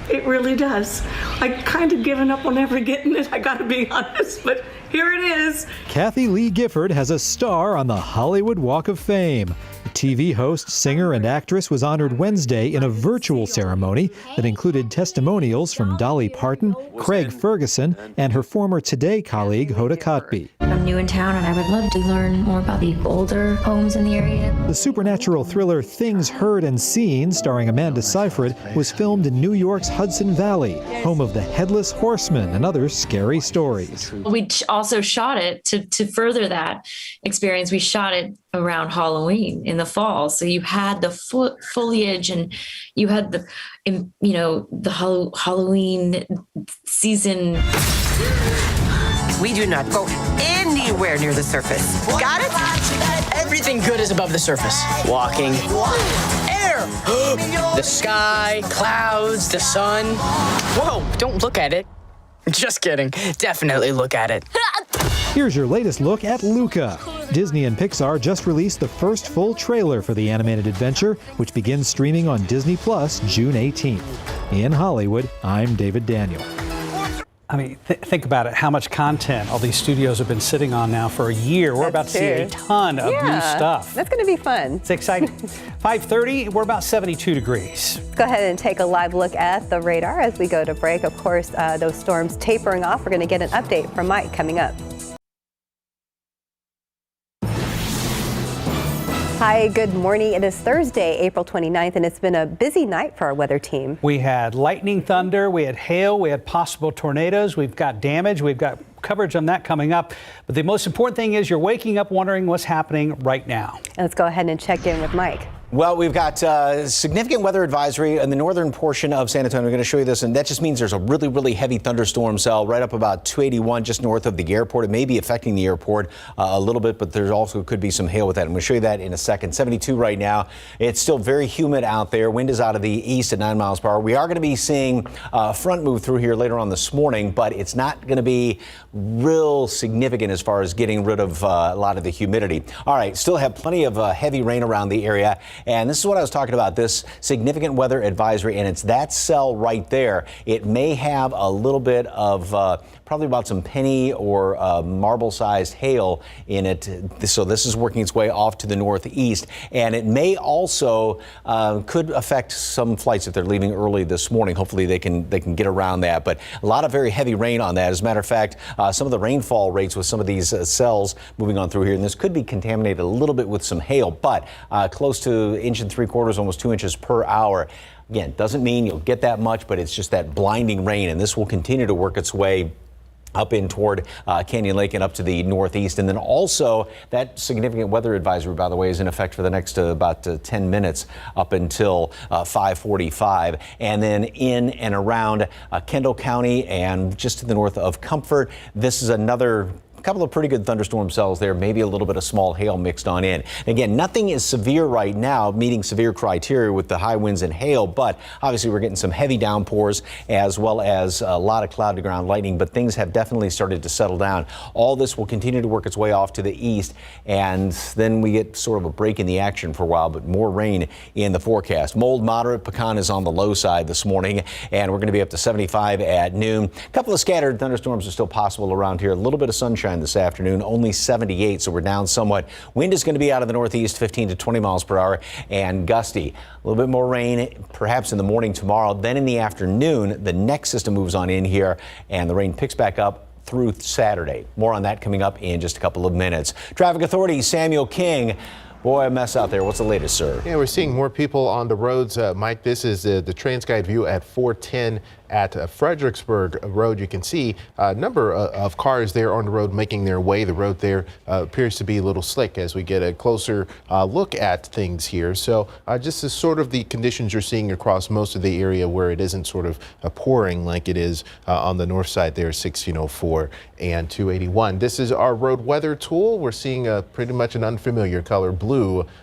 It really does. I kind of given up on ever getting it, I gotta be honest, but here it is. Kathy Lee Gifford has a star on the Hollywood Walk of Fame. The TV host, singer, and actress was honored Wednesday in a virtual ceremony that included testimonials from Dolly Parton, Craig Ferguson, and her former Today colleague, Hoda Kotb. I'm new in town and I would love to learn more about the older homes in the area. The supernatural thriller Things Heard and Seen, starring Amanda Seyfried, was filmed in New York's Hudson Valley, home of the Headless Horseman and other scary stories. We also shot it to further that experience. We shot it around Halloween in the fall. So you had the foliage and you had the Halloween season. We do not go anywhere near the surface. Got it? Everything good is above the surface. Walking. Air! The sky, clouds, the sun. Whoa, don't look at it. Just kidding. Definitely look at it. Here's your latest look at Luca. Disney and Pixar just released the first full trailer for the animated adventure, which begins streaming on Disney Plus June 18th. In Hollywood, I'm David Daniel. I mean, think about it, how much content all these studios have been sitting on now for a year. We're about to see a ton of new stuff. That's going to be fun. It's exciting. 5:30, we're about 72 degrees. Let's go ahead and take a live look at the radar as we go to break. Of course, those storms tapering off. We're going to get an update from Mike coming up. Hi, good morning. It is Thursday, April 29th, and it's been a busy night for our weather team. We had lightning, thunder, we had hail, we had possible tornadoes, we've got damage, we've got coverage on that coming up. But the most important thing is you're waking up wondering what's happening right now. Let's go ahead and check in with Mike. Well, we've got significant weather advisory in the northern portion of San Antonio. I'm going to show you this, and that just means there's a really, really heavy thunderstorm cell right up about 281 just north of the airport. It may be affecting the airport a little bit, but there's also could be some hail with that. I'm going to show you that in a second. 72 right now. It's still very humid out there. Wind is out of the east at 9 miles per hour. We are going to be seeing a front move through here later on this morning, but it's not going to be real significant as far as getting rid of a lot of the humidity. All right, still have plenty of heavy rain around the area. And this is what I was talking about, this significant weather advisory, and it's that cell right there. It may have a little bit of probably about some penny or marble-sized hail in it. So this is working its way off to the northeast, and it may also could affect some flights if they're leaving early this morning. Hopefully they can get around that, but a lot of very heavy rain on that. As a matter of fact, some of the rainfall rates with some of these cells moving on through here, and this could be contaminated a little bit with some hail, but close to 1 3/4 inches, almost 2 inches per hour. Again, doesn't mean you'll get that much, but it's just that blinding rain, and this will continue to work its way up in toward Canyon Lake and up to the northeast. And then also that significant weather advisory, by the way, is in effect for the next about 10 minutes up until 5:45. And then in and around Kendall County and just to the north of Comfort, this is another couple of pretty good thunderstorm cells there, maybe a little bit of small hail mixed on in. Again, nothing is severe right now, meeting severe criteria with the high winds and hail, but obviously we're getting some heavy downpours as well as a lot of cloud to ground lightning, but things have definitely started to settle down. All this will continue to work its way off to the east, and then we get sort of a break in the action for a while, but more rain in the forecast. Mold moderate, pecan is on the low side this morning, and we're going to be up to 75 at noon. A couple of scattered thunderstorms are still possible around here. A little bit of sunshine this afternoon, only 78, so we're down somewhat. Wind is going to be out of the northeast, 15 to 20 miles per hour, and gusty. A little bit more rain, perhaps in the morning tomorrow. Then in the afternoon, the next system moves on in here, and the rain picks back up through Saturday. More on that coming up in just a couple of minutes. Traffic Authority, Samuel King. Boy, a mess out there. What's the latest, sir? Yeah, we're seeing more people on the roads. Mike, this is the TransGuide view at 410 at Fredericksburg Road. You can see a number of cars there on the road making their way. The road there appears to be a little slick as we get a closer look at things here. So just as sort of the conditions you're seeing across most of the area where it isn't sort of pouring like it is on the north side there, 1604 and 281. This is our road weather tool. We're seeing pretty much an unfamiliar color, blue,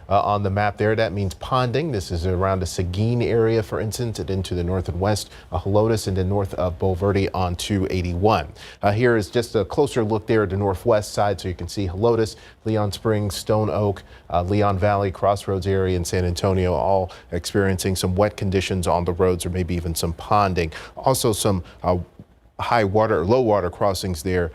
on the map there. That means ponding. This is around the Seguin area, for instance, and into the north and west, Helotes, and then north of Bulverde on 281. Here is just a closer look there at the northwest side, so you can see Helotes, Leon Springs, Stone Oak, Leon Valley, Crossroads area in San Antonio, all experiencing some wet conditions on the roads or maybe even some ponding. Also some high water or low water crossings there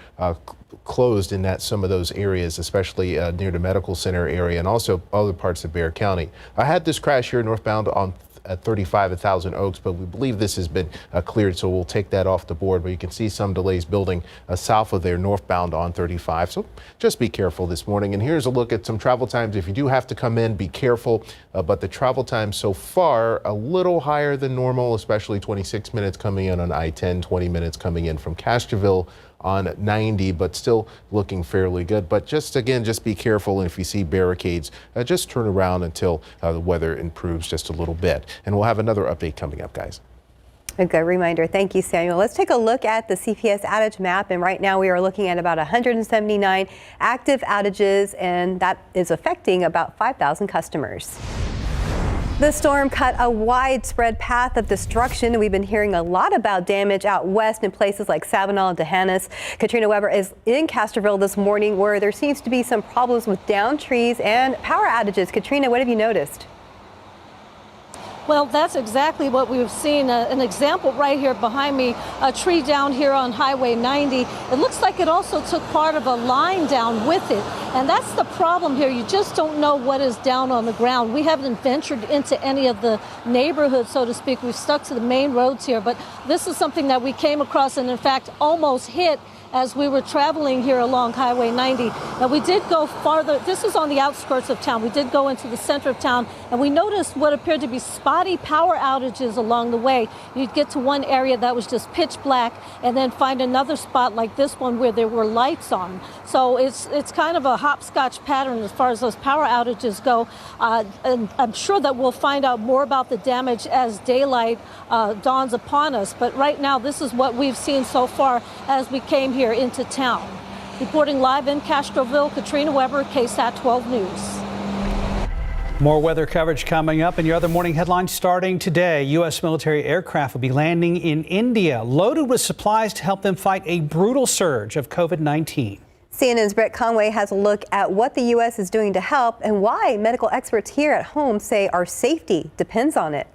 closed in some of those areas, especially near the medical center area and also other parts of Bexar County. I had this crash here northbound on at 35 at Thousand Oaks, but we believe this has been cleared, so we'll take that off the board. But you can see some delays building south of there, northbound on 35. So just be careful this morning. And here's a look at some travel times. If you do have to come in, be careful. But the travel time so far a little higher than normal, especially 26 minutes coming in on I-10, 20 minutes coming in from Castroville on 90, but still looking fairly good. But just be careful, and if you see barricades, just turn around until the weather improves just a little bit. And we'll have another update coming up, guys. A good reminder. Thank you, Samuel. Let's take a look at the CPS outage map. And right now we are looking at about 179 active outages, and that is affecting about 5,000 customers. The storm cut a widespread path of destruction. We've been hearing a lot about damage out west in places like Sabinal and D'Hanis. Katrina Weber is in Castroville this morning, where there seems to be some problems with downed trees and power outages. Katrina, what have you noticed? Well, that's exactly what we've seen. An example right here behind me, a tree down here on Highway 90. It looks like it also took part of a line down with it. And that's the problem here. You just don't know what is down on the ground. We haven't ventured into any of the neighborhoods, so to speak. We've stuck to the main roads here. But this is something that we came across and, in fact, almost hit as we were traveling here along Highway 90. Now, we did go farther. This is on the outskirts of town. We did go into the center of town, and we noticed what appeared to be spotty power outages along the way. You'd get to one area that was just pitch black, and then find another spot like this one where there were lights on. So it's kind of a hopscotch pattern as far as those power outages go. And I'm sure that we'll find out more about the damage as daylight dawns upon us. But right now, this is what we've seen so far as we came here into town. Reporting live in Castroville, Katrina Weber, KSAT 12 News. More weather coverage coming up, and your other morning headlines starting today. U.S. military aircraft will be landing in India, loaded with supplies to help them fight a brutal surge of COVID-19. CNN's Brett Conway has a look at what the U.S. is doing to help and why medical experts here at home say our safety depends on it.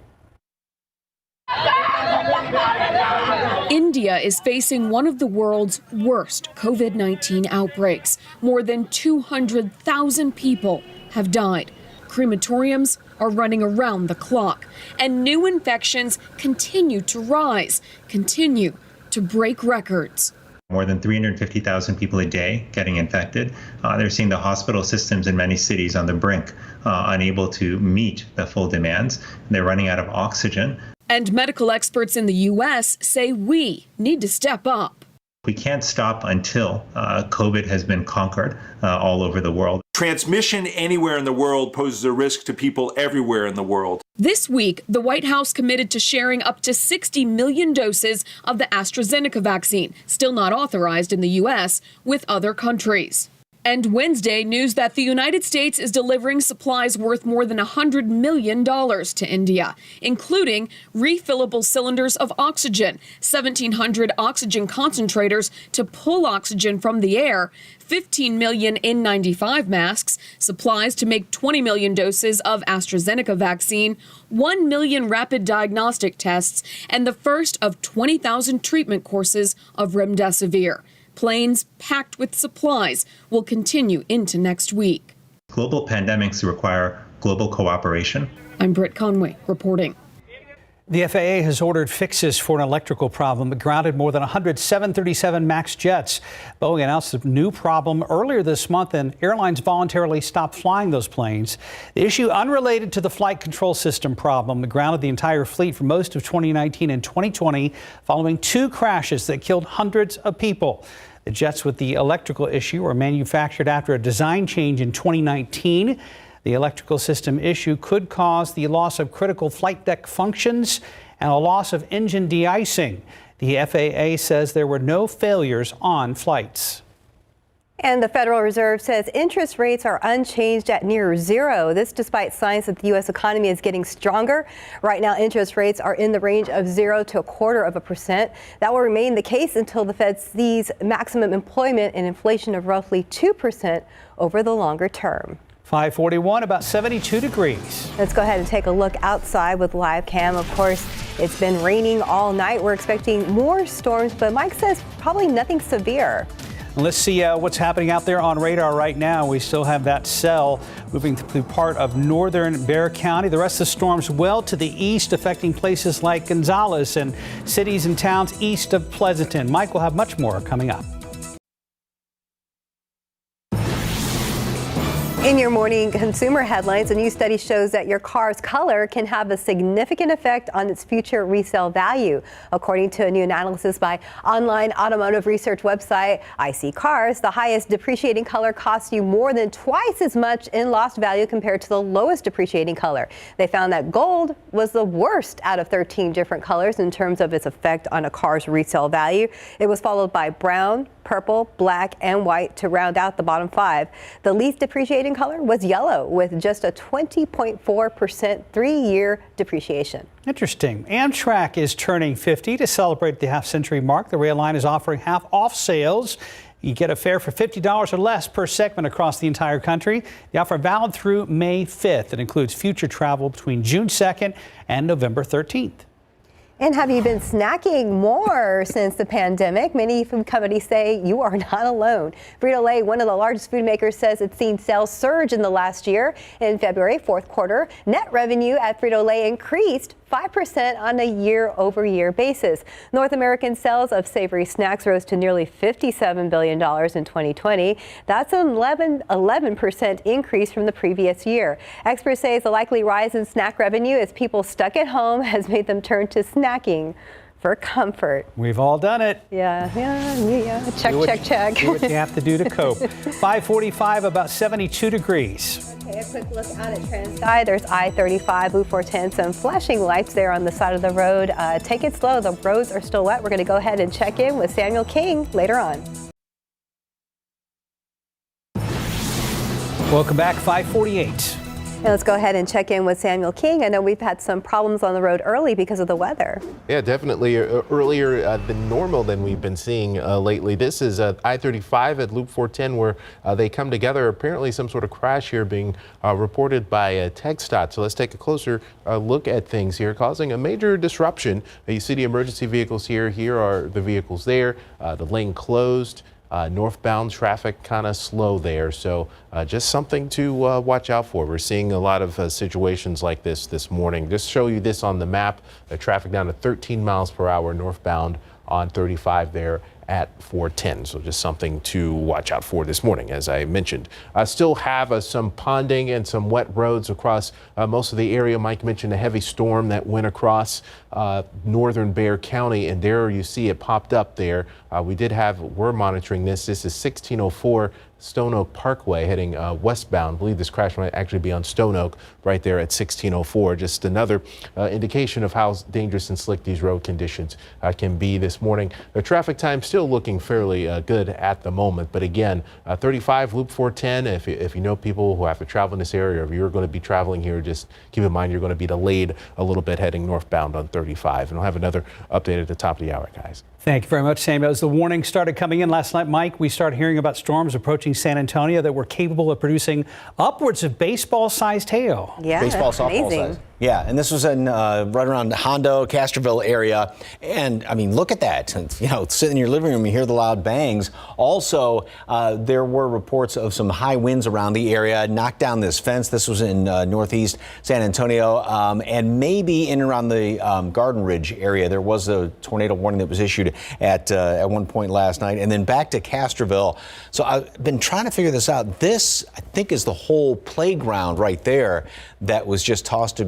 India is facing one of the world's worst COVID-19 outbreaks. More than 200,000 people have died. Crematoriums are running around the clock, and new infections continue to rise, continue to break records. More than 350,000 people a day getting infected. They're seeing the hospital systems in many cities on the brink, unable to meet the full demands. They're running out of oxygen. And medical experts in the U.S. say we need to step up. We can't stop until COVID has been conquered all over the world. Transmission anywhere in the world poses a risk to people everywhere in the world. This week, the White House committed to sharing up to 60 million doses of the AstraZeneca vaccine, still not authorized in the U.S., with other countries. And Wednesday, news that the United States is delivering supplies worth more than $100 million to India, including refillable cylinders of oxygen, 1,700 oxygen concentrators to pull oxygen from the air, 15 million N95 masks, supplies to make 20 million doses of AstraZeneca vaccine, 1 million rapid diagnostic tests, and the first of 20,000 treatment courses of remdesivir. Planes packed with supplies will continue into next week. Global pandemics require global cooperation. I'm Britt Conway reporting. The FAA has ordered fixes for an electrical problem that grounded more than 100 737 MAX jets. Boeing announced a new problem earlier this month, and airlines voluntarily stopped flying those planes. The issue unrelated to the flight control system problem that grounded the entire fleet for most of 2019 and 2020 following two crashes that killed hundreds of people. The jets with the electrical issue were manufactured after a design change in 2019. The electrical system issue could cause the loss of critical flight deck functions and a loss of engine de-icing. The FAA says there were no failures on flights. And the Federal Reserve says interest rates are unchanged at near zero. This despite signs that the U.S. economy is getting stronger. Right now, interest rates are in the range of 0 to 0.25%. That will remain the case until the Fed sees maximum employment and inflation of roughly 2% over the longer term. 541, about 72 degrees. Let's go ahead and take a look outside with live cam. Of course, it's been raining all night. We're expecting more storms, but Mike says probably nothing severe. Let's see what's happening out there on radar right now. We still have that cell moving through part of northern Bexar County. The rest of the storms well to the east, affecting places like Gonzales and cities and towns east of Pleasanton. Mike will have much more coming up. In your morning consumer headlines, a new study shows that your car's color can have a significant effect on its future resale value. According to a new analysis by online automotive research website iSeeCars, the highest depreciating color costs you more than twice as much in lost value compared to the lowest depreciating color. They found that gold was the worst out of 13 different colors in terms of its effect on a car's resale value. It was followed by brown, purple, black, and white to round out the bottom five. The least depreciating color was yellow, with just a 20.4% 3-year depreciation. Interesting. Amtrak is turning 50 to celebrate the half-century mark. The rail line is offering half-off sales. You get a fare for $50 or less per segment across the entire country. The offer valid through May 5th. It includes future travel between June 2nd and November 13th. And have you been snacking more since the pandemic? Many food companies say you are not alone. Frito-Lay, one of the largest food makers, says it's seen sales surge in the last year. In February, fourth quarter, net revenue at Frito-Lay increased 5% on a year-over-year basis. North American sales of savory snacks rose to nearly $57 billion in 2020. That's an 11% increase from the previous year. Experts say the likely rise in snack revenue as people stuck at home has made them turn to snacking for comfort. We've all done it. Yeah. Check. Do what you have to do to cope. 545, about 72 degrees. Okay, a quick look out at TransSky. There's I-35, Loop 410, some flashing lights there on the side of the road. Take it slow. The roads are still wet. We're going to go ahead and check in with Samuel King later on. Welcome back, 548. Now let's go ahead and check in with Samuel King. I know we've had some problems on the road early because of the weather. Yeah, definitely earlier than normal than we've been seeing lately. This is I-35 at Loop 410 where they come together. Apparently some sort of crash here being reported by KSAT. So let's take a closer look at things here, causing a major disruption. You see the emergency vehicles here. Here are the vehicles there. The lane closed. Northbound traffic kind of slow there, so just something to watch out for. We're seeing a lot of situations like this morning. Just show you this on the map. The traffic down to 13 miles per hour northbound on 35 there at 410. So just something to watch out for this morning, as I mentioned. Still have some ponding and some wet roads across most of the area. Mike mentioned a heavy storm that went across northern Bexar County, and there you see it popped up there. We're monitoring this. This is 1604 Stone Oak Parkway heading westbound. I believe this crash might actually be on Stone Oak right there at 1604. Just another indication of how dangerous and slick these road conditions can be this morning. The traffic time still looking fairly good at the moment. But again, 35 Loop 410, if you know people who have to travel in this area, or if you're going to be traveling here, just keep in mind you're going to be delayed a little bit heading northbound on 35. And I'll have another update at the top of the hour, guys. Thank you very much, Samuel. As the warning started coming in last night, Mike, we started hearing about storms approaching San Antonio that were capable of producing upwards of baseball-sized hail. Yeah, baseball, softball amazing. size. Yeah, and this was in right around Hondo, Castroville area. And I mean, look at that. You know, sitting in your living room, you hear the loud bangs. Also, there were reports of some high winds around the area, knocked down this fence. This was in northeast San Antonio, and maybe in and around the Garden Ridge area. There was a tornado warning that was issued at one point last night. And then back to Castroville. So I've been trying to figure this out. This, I think, is the whole playground right there that was just tossed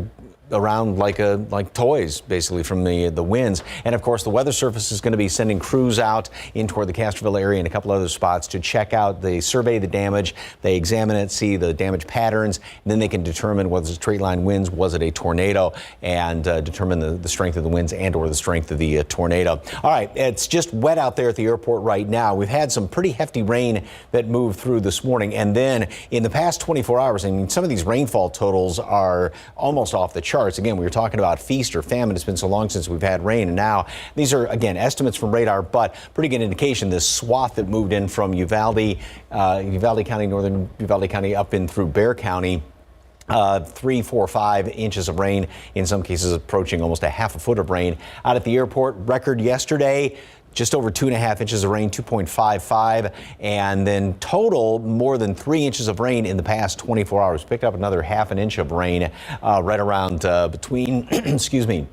around like toys, basically, from the winds. And of course, the Weather Service is going to be sending crews out in toward the Castroville area and a couple other spots to check out. They survey the damage, they examine it, see the damage patterns, and then they can determine whether it's straight line winds, was it a tornado, and determine the strength of the winds and or the strength of the tornado. All right, it's just wet out there at the airport right now. We've had some pretty hefty rain that moved through this morning, and then in the past 24 hours, I mean, some of these rainfall totals are almost off the charts. Again, we were talking about feast or famine. It's been so long since we've had rain, and now these are, again, estimates from radar, but pretty good indication. This swath that moved in from Uvalde County, northern Uvalde County, up in through Bexar County. 3, 4, 5 inches of rain, in some cases approaching almost a half a foot of rain. Out at the airport, record yesterday, just over 2.5 inches of rain, 2.55, and then total more than 3 inches of rain in the past 24 hours. Picked up another half an inch of rain right around between, excuse me,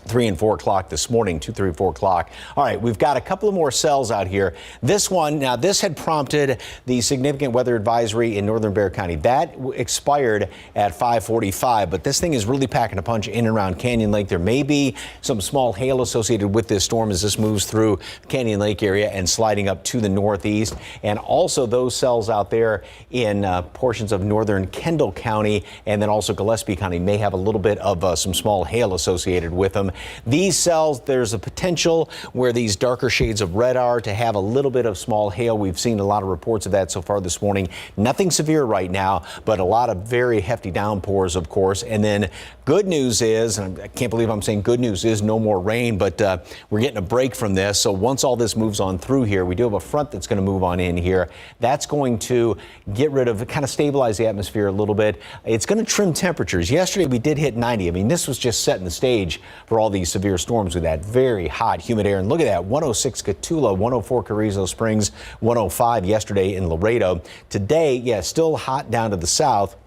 3 and 4 o'clock this morning, 2, 3, 4 o'clock. All right, we've got a couple of more cells out here. This one, now this had prompted the significant weather advisory in northern Bexar County. That expired at 5:45, but this thing is really packing a punch in and around Canyon Lake. There may be some small hail associated with this storm as this moves through Canyon Lake area and sliding up to the northeast. And also those cells out there in portions of northern Kendall County and then also Gillespie County may have a little bit of some small hail associated with them. These cells, there's a potential where these darker shades of red are to have a little bit of small hail. We've seen a lot of reports of that so far this morning. Nothing severe right now, but a lot of very hefty downpours, of course. And then good news is, and I can't believe I'm saying good news is no more rain, but we're getting a break from this. So once all this moves on through here, we do have a front that's going to move on in here. That's going to get rid of, kind of stabilize the atmosphere a little bit. It's going to trim temperatures. Yesterday we did hit 90. I mean, this was just setting the stage for all these severe storms with that very hot, humid air. And look at that, 106 Cotulla, 104 Carrizo Springs, 105 yesterday in Laredo. Today, yeah, still hot down to the south.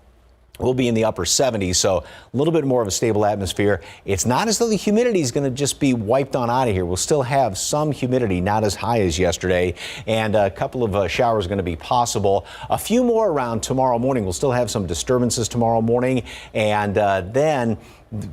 We'll be in the upper 70s, so a little bit more of a stable atmosphere. It's not as though the humidity is going to just be wiped on out of here. We'll still have some humidity, not as high as yesterday, and a couple of showers going to be possible. A few more around tomorrow morning. We'll still have some disturbances tomorrow morning, and then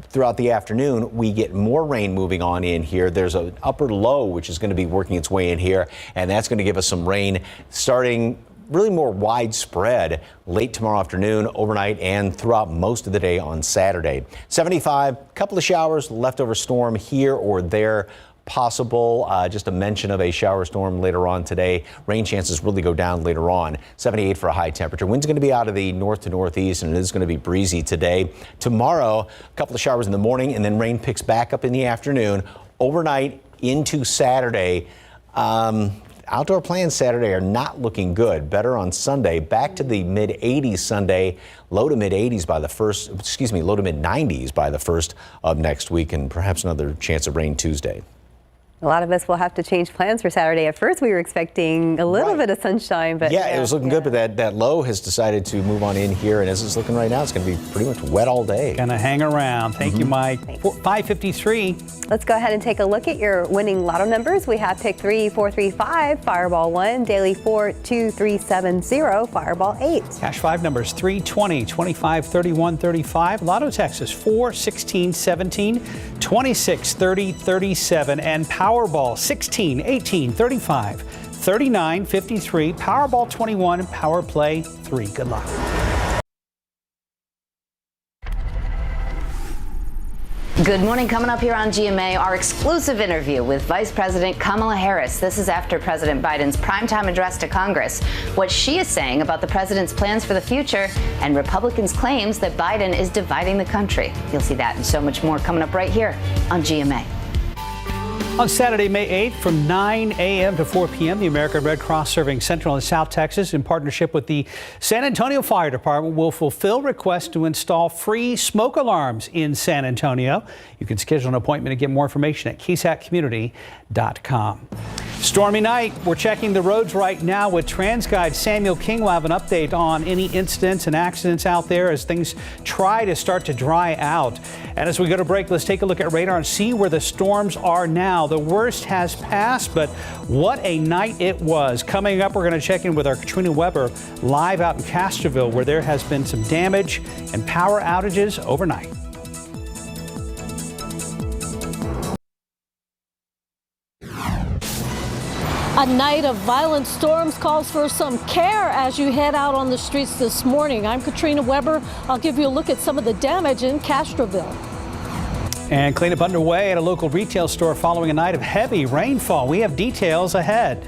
throughout the afternoon, we get more rain moving on in here. There's an upper low which is going to be working its way in here, and that's going to give us some rain starting really more widespread late tomorrow afternoon, overnight, and throughout most of the day on Saturday. 75, couple of showers, leftover storm here or there possible. Just a mention of a shower storm later on today. Rain chances really go down later on. 78 for a high temperature. Wind's going to be out of the north to northeast, and it is going to be breezy today. Tomorrow, a couple of showers in the morning, and then rain picks back up in the afternoon. Overnight into Saturday. Outdoor plans Saturday are not looking good. Better on Sunday. Back to the mid 80s Sunday. Low to mid 80s by the first, low to mid 90s by the first of next week, and perhaps another chance of rain Tuesday. A lot of us will have to change plans for Saturday. At first, we were expecting a little bit of sunshine, but yeah, it was looking good, but that low has decided to move on in here, and as it's looking right now, it's going to be pretty much wet all day. Gonna hang around. Thank you, Mike. 5:53. Let's go ahead and take a look at your winning lotto numbers. We have pick 3, 4, 3, 5, Fireball 1, Daily 4, 2, 3, 7, 0, Fireball 8. Cash 5 numbers 3, 20, 25, 31, 35. Lotto Texas 4, 16, 17, 26, 30, 37, and Powerball 16, 18, 35, 39, 53, Powerball 21, and Power Play 3. Good luck. Good morning. Coming up here on GMA, our exclusive interview with Vice President Kamala Harris. This is after President Biden's primetime address to Congress. What she is saying about the president's plans for the future and Republicans' claims that Biden is dividing the country. You'll see that and so much more coming up right here on GMA. On Saturday, May 8th, from 9 a.m. to 4 p.m., the American Red Cross serving Central and South Texas in partnership with the San Antonio Fire Department will fulfill requests to install free smoke alarms in San Antonio. You can schedule an appointment and get more information at KSATcommunity.com. Stormy night. We're checking the roads right now with TransGuide Samuel King. Will have an update on any incidents and accidents out there as things try to start to dry out. And as we go to break, let's take a look at radar and see where the storms are now. The worst has passed, but what a night it was. Coming up, we're going to check in with our Katrina Weber live out in Castroville, where there has been some damage and power outages overnight. A night of violent storms calls for some care as you head out on the streets this morning. I'm Katrina Weber. I'll give you a look at some of the damage in Castroville. And cleanup underway at a local retail store following a night of heavy rainfall. We have details ahead.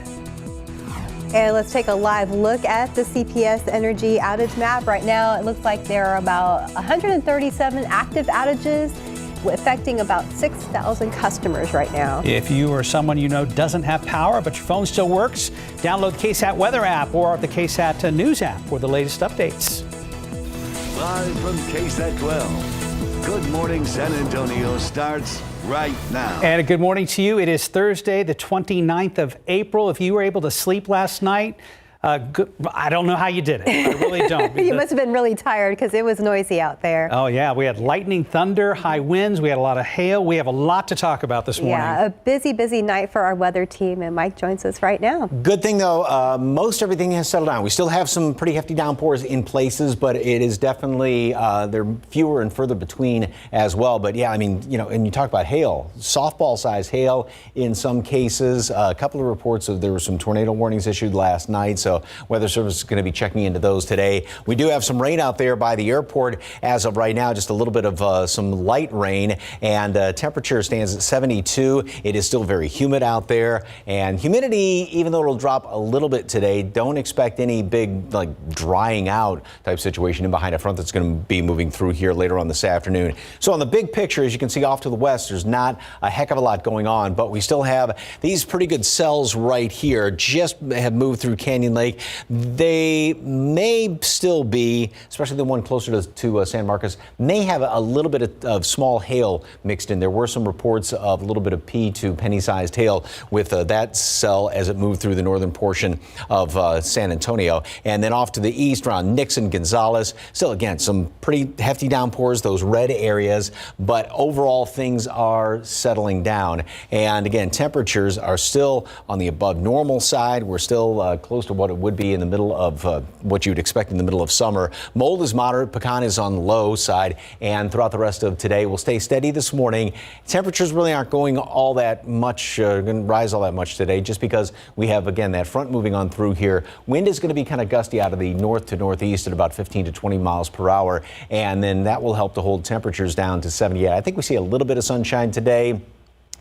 And let's take a live look at the CPS Energy outage map. Right now, it looks like there are about 137 active outages, affecting about 6,000 customers right now. If you or someone you know doesn't have power, but your phone still works, download KSAT Weather app or the KSAT News app for the latest updates. Live from KSAT 12. Good Morning San Antonio starts right now. And a good morning to you. It is Thursday, the 29th of April. If you were able to sleep last night, I don't know how you did it. I really don't. You must have been really tired because it was noisy out there. Oh, yeah. We had lightning, thunder, high winds. We had a lot of hail. We have a lot to talk about this morning. Yeah, a busy night for our weather team, and Mike joins us right now. Good thing, though, most everything has settled down. We still have some pretty hefty downpours in places, but it is definitely, they're fewer and further between as well. But yeah, I mean, you know, and you talk about hail, softball-sized hail in some cases. A couple of reports of there were some tornado warnings issued last night. So Weather Service is going to be checking into those today. We do have some rain out there by the airport as of right now, just a little bit of some light rain, and temperature stands at 72. It is still very humid out there, and humidity, even though it'll drop a little bit today, don't expect any big like drying out type situation in behind a front that's going to be moving through here later on this afternoon. So on the big picture, as you can see off to the west, there's not a heck of a lot going on, but we still have these pretty good cells right here, just have moved through Canyon Lake. They may still be, especially the one closer to San Marcos, may have a little bit of small hail mixed in. There were some reports of a little bit of pea to penny-sized hail with that cell as it moved through the northern portion of San Antonio. And then off to the east around Nixon, Gonzales, still, again, some pretty hefty downpours, those red areas, but overall things are settling down. And again, temperatures are still on the above normal side. We're still close to what it would be in the middle of what you'd expect in the middle of summer. Mold is moderate, pecan is on the low side, and throughout the rest of today we'll stay steady this morning. Temperatures really aren't going all that much, going to rise all that much today, just because we have, again, that front moving on through here. Wind is going to be kind of gusty out of the north to northeast at about 15 to 20 miles per hour, and then that will help to hold temperatures down to 78. I think we see a little bit of sunshine today.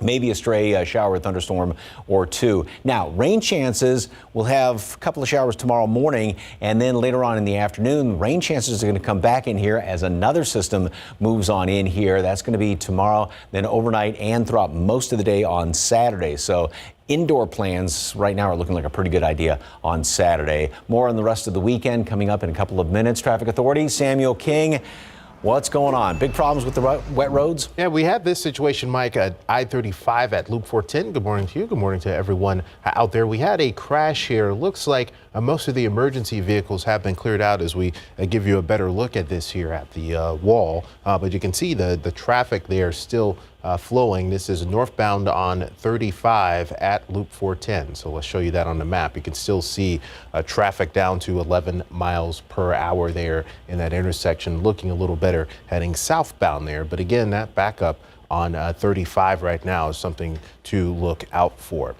Maybe a stray shower or thunderstorm or two. Now, rain chances, we'll have a couple of showers tomorrow morning, and then later on in the afternoon, rain chances are going to come back in here as another system moves on in here. That's going to be tomorrow, then overnight and throughout most of the day on Saturday. So indoor plans right now are looking like a pretty good idea on Saturday. More on the rest of the weekend coming up in a couple of minutes. Traffic Authority, Samuel King. What's going on? Big problems with the wet roads? Yeah, we have this situation, Mike, at I-35 at Loop 410. Good morning to you. Good morning to everyone out there. We had a crash here. Looks like most of the emergency vehicles have been cleared out as we give you a better look at this here at the wall. But you can see the traffic there still flowing. This is northbound on 35 at Loop 410. So let's show you that on the map. You can still see traffic down to 11 miles per hour there in that intersection, looking a little better heading southbound there. But again, that backup on 35 right now is something to look out for.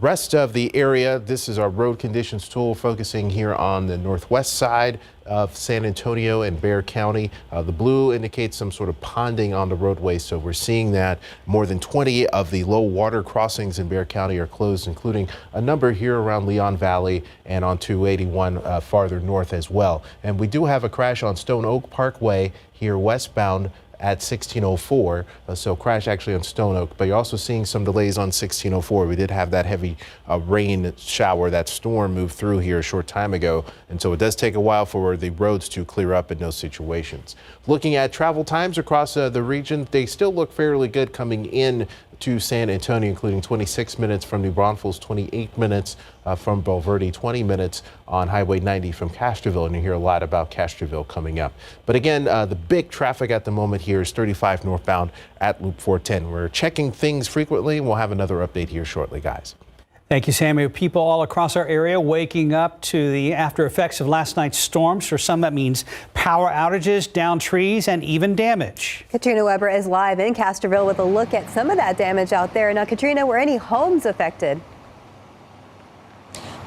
Rest of the area, this is our road conditions tool focusing here on the northwest side of San Antonio and Bexar County. The blue indicates some sort of ponding on the roadway, so we're seeing that more than 20 of the low water crossings in Bexar County are closed, including a number here around Leon Valley and on 281 farther north as well. And we do have a crash on Stone Oak Parkway here westbound at 1604, so crash actually on Stone Oak, but you're also seeing some delays on 1604. We did have that heavy rain shower, that storm move through here a short time ago, and so it does take a while for the roads to clear up in those situations. Looking at travel times across the region, they still look fairly good coming in to San Antonio, including 26 minutes from New Braunfels, 28 minutes from Bulverde, 20 minutes on Highway 90 from Castroville, and you hear a lot about Castroville coming up. But again, the big traffic at the moment here is 35 northbound at Loop 410. We're checking things frequently, and we'll have another update here shortly, guys. Thank you, Samuel. People all across our area waking up to the after effects of last night's storms. For some, that means power outages, downed trees, and even damage. Katrina Weber is live in Castroville with a look at some of that damage out there. Now, Katrina, were any homes affected?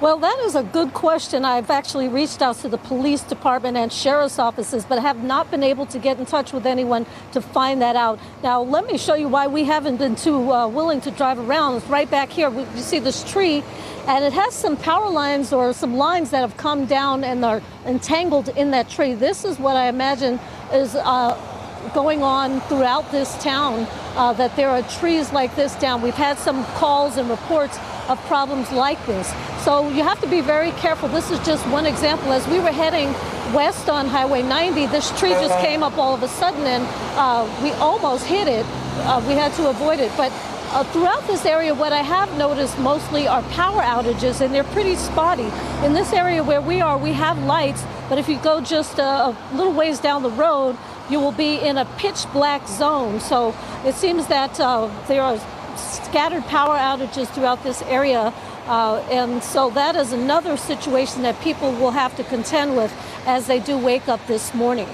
Well, that is a good question. I've actually reached out to the police department and sheriff's offices, but have not been able to get in touch with anyone to find that out. Now, let me show you why we haven't been too willing to drive around. It's right back here. You see this tree, and it has some power lines or some lines that have come down and are entangled in that tree. This is what I imagine is going on throughout this town, that there are trees like this down. We've had some calls and reports of problems like this. So you have to be very careful. This is just one example. As we were heading west on Highway 90, this tree just came up all of a sudden, and we almost hit it. We had to avoid it. But throughout this area, what I have noticed mostly are power outages, and they're pretty spotty. In this area where we are, we have lights, but if you go just a little ways down the road, you will be in a pitch black zone. So it seems that there are scattered power outages throughout this area. And so that is another situation that people will have to contend with as they do wake up this morning.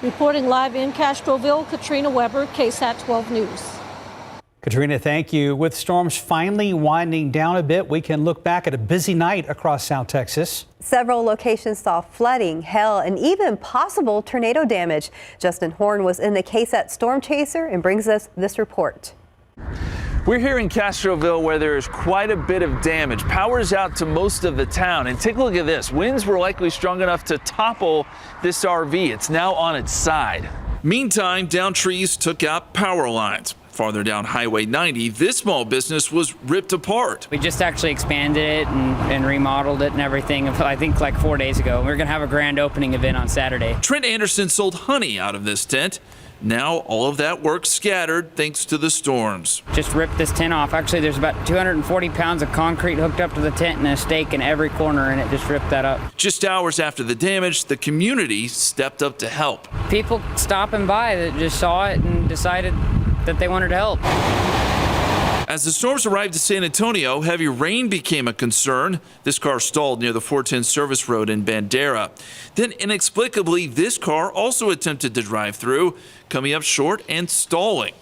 Reporting live in Castroville, Katrina Weber, KSAT 12 News. Katrina, thank you. With storms finally winding down a bit, we can look back at a busy night across South Texas. Several locations saw flooding, hail, and even possible tornado damage. Justin Horn was in the KSAT storm chaser and brings us this report. We're here in Castroville where there's quite a bit of damage. Power's out to most of the town. And take a look at this. Winds were likely strong enough to topple this RV. It's now on its side. Meantime, downed trees took out power lines. Farther down Highway 90, this small business was ripped apart. We just actually expanded it and remodeled it and everything, I think like 4 days ago. We're going to have a grand opening event on Saturday. Trent Anderson sold honey out of this tent. Now all of that work scattered thanks to the storms. Just ripped this tent off. Actually, there's about 240 pounds of concrete hooked up to the tent and a stake in every corner, and it just ripped that up. Just hours after the damage, the community stepped up to help. People stopping by that just saw it and decided that they wanted to help. As the storms arrived to San Antonio, heavy rain became a concern. This car stalled near the 410 service road in Bandera. Then inexplicably, this car also attempted to drive through, coming up short and stalling.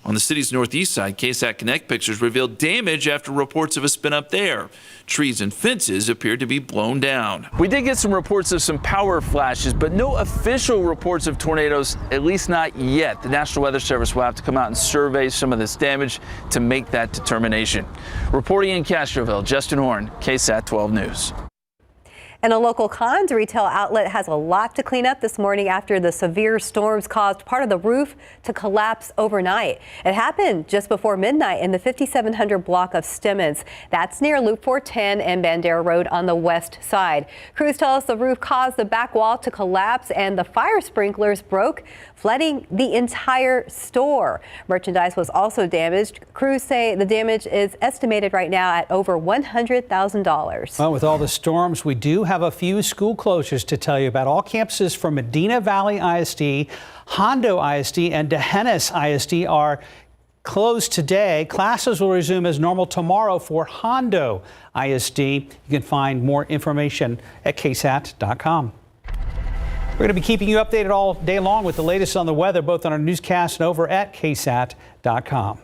On the city's northeast side, KSAT Connect pictures revealed damage after reports of a spin up there. Trees and fences appeared to be blown down. We did get some reports of some power flashes, but no official reports of tornadoes, at least not yet. The National Weather Service will have to come out and survey some of this damage to make that determination. Reporting in Castroville, Justin Horn, KSAT 12 News. And a local Conn's retail outlet has a lot to clean up this morning after the severe storms caused part of the roof to collapse overnight. It happened just before midnight in the 5700 block of Stemmons. That's near Loop 410 and Bandera Road on the west side. Crews tell us the roof caused the back wall to collapse and the fire sprinklers broke, flooding the entire store. Merchandise was also damaged. Crews say the damage is estimated right now at over $100,000. Well, with all the storms, we do have a few school closures to tell you about. All campuses from Medina Valley ISD, Hondo ISD, and Dehennis ISD are closed today. Classes will resume as normal tomorrow for Hondo ISD. You can find more information at KSAT.com. We're going to be keeping you updated all day long with the latest on the weather, both on our newscast and over at KSAT.com.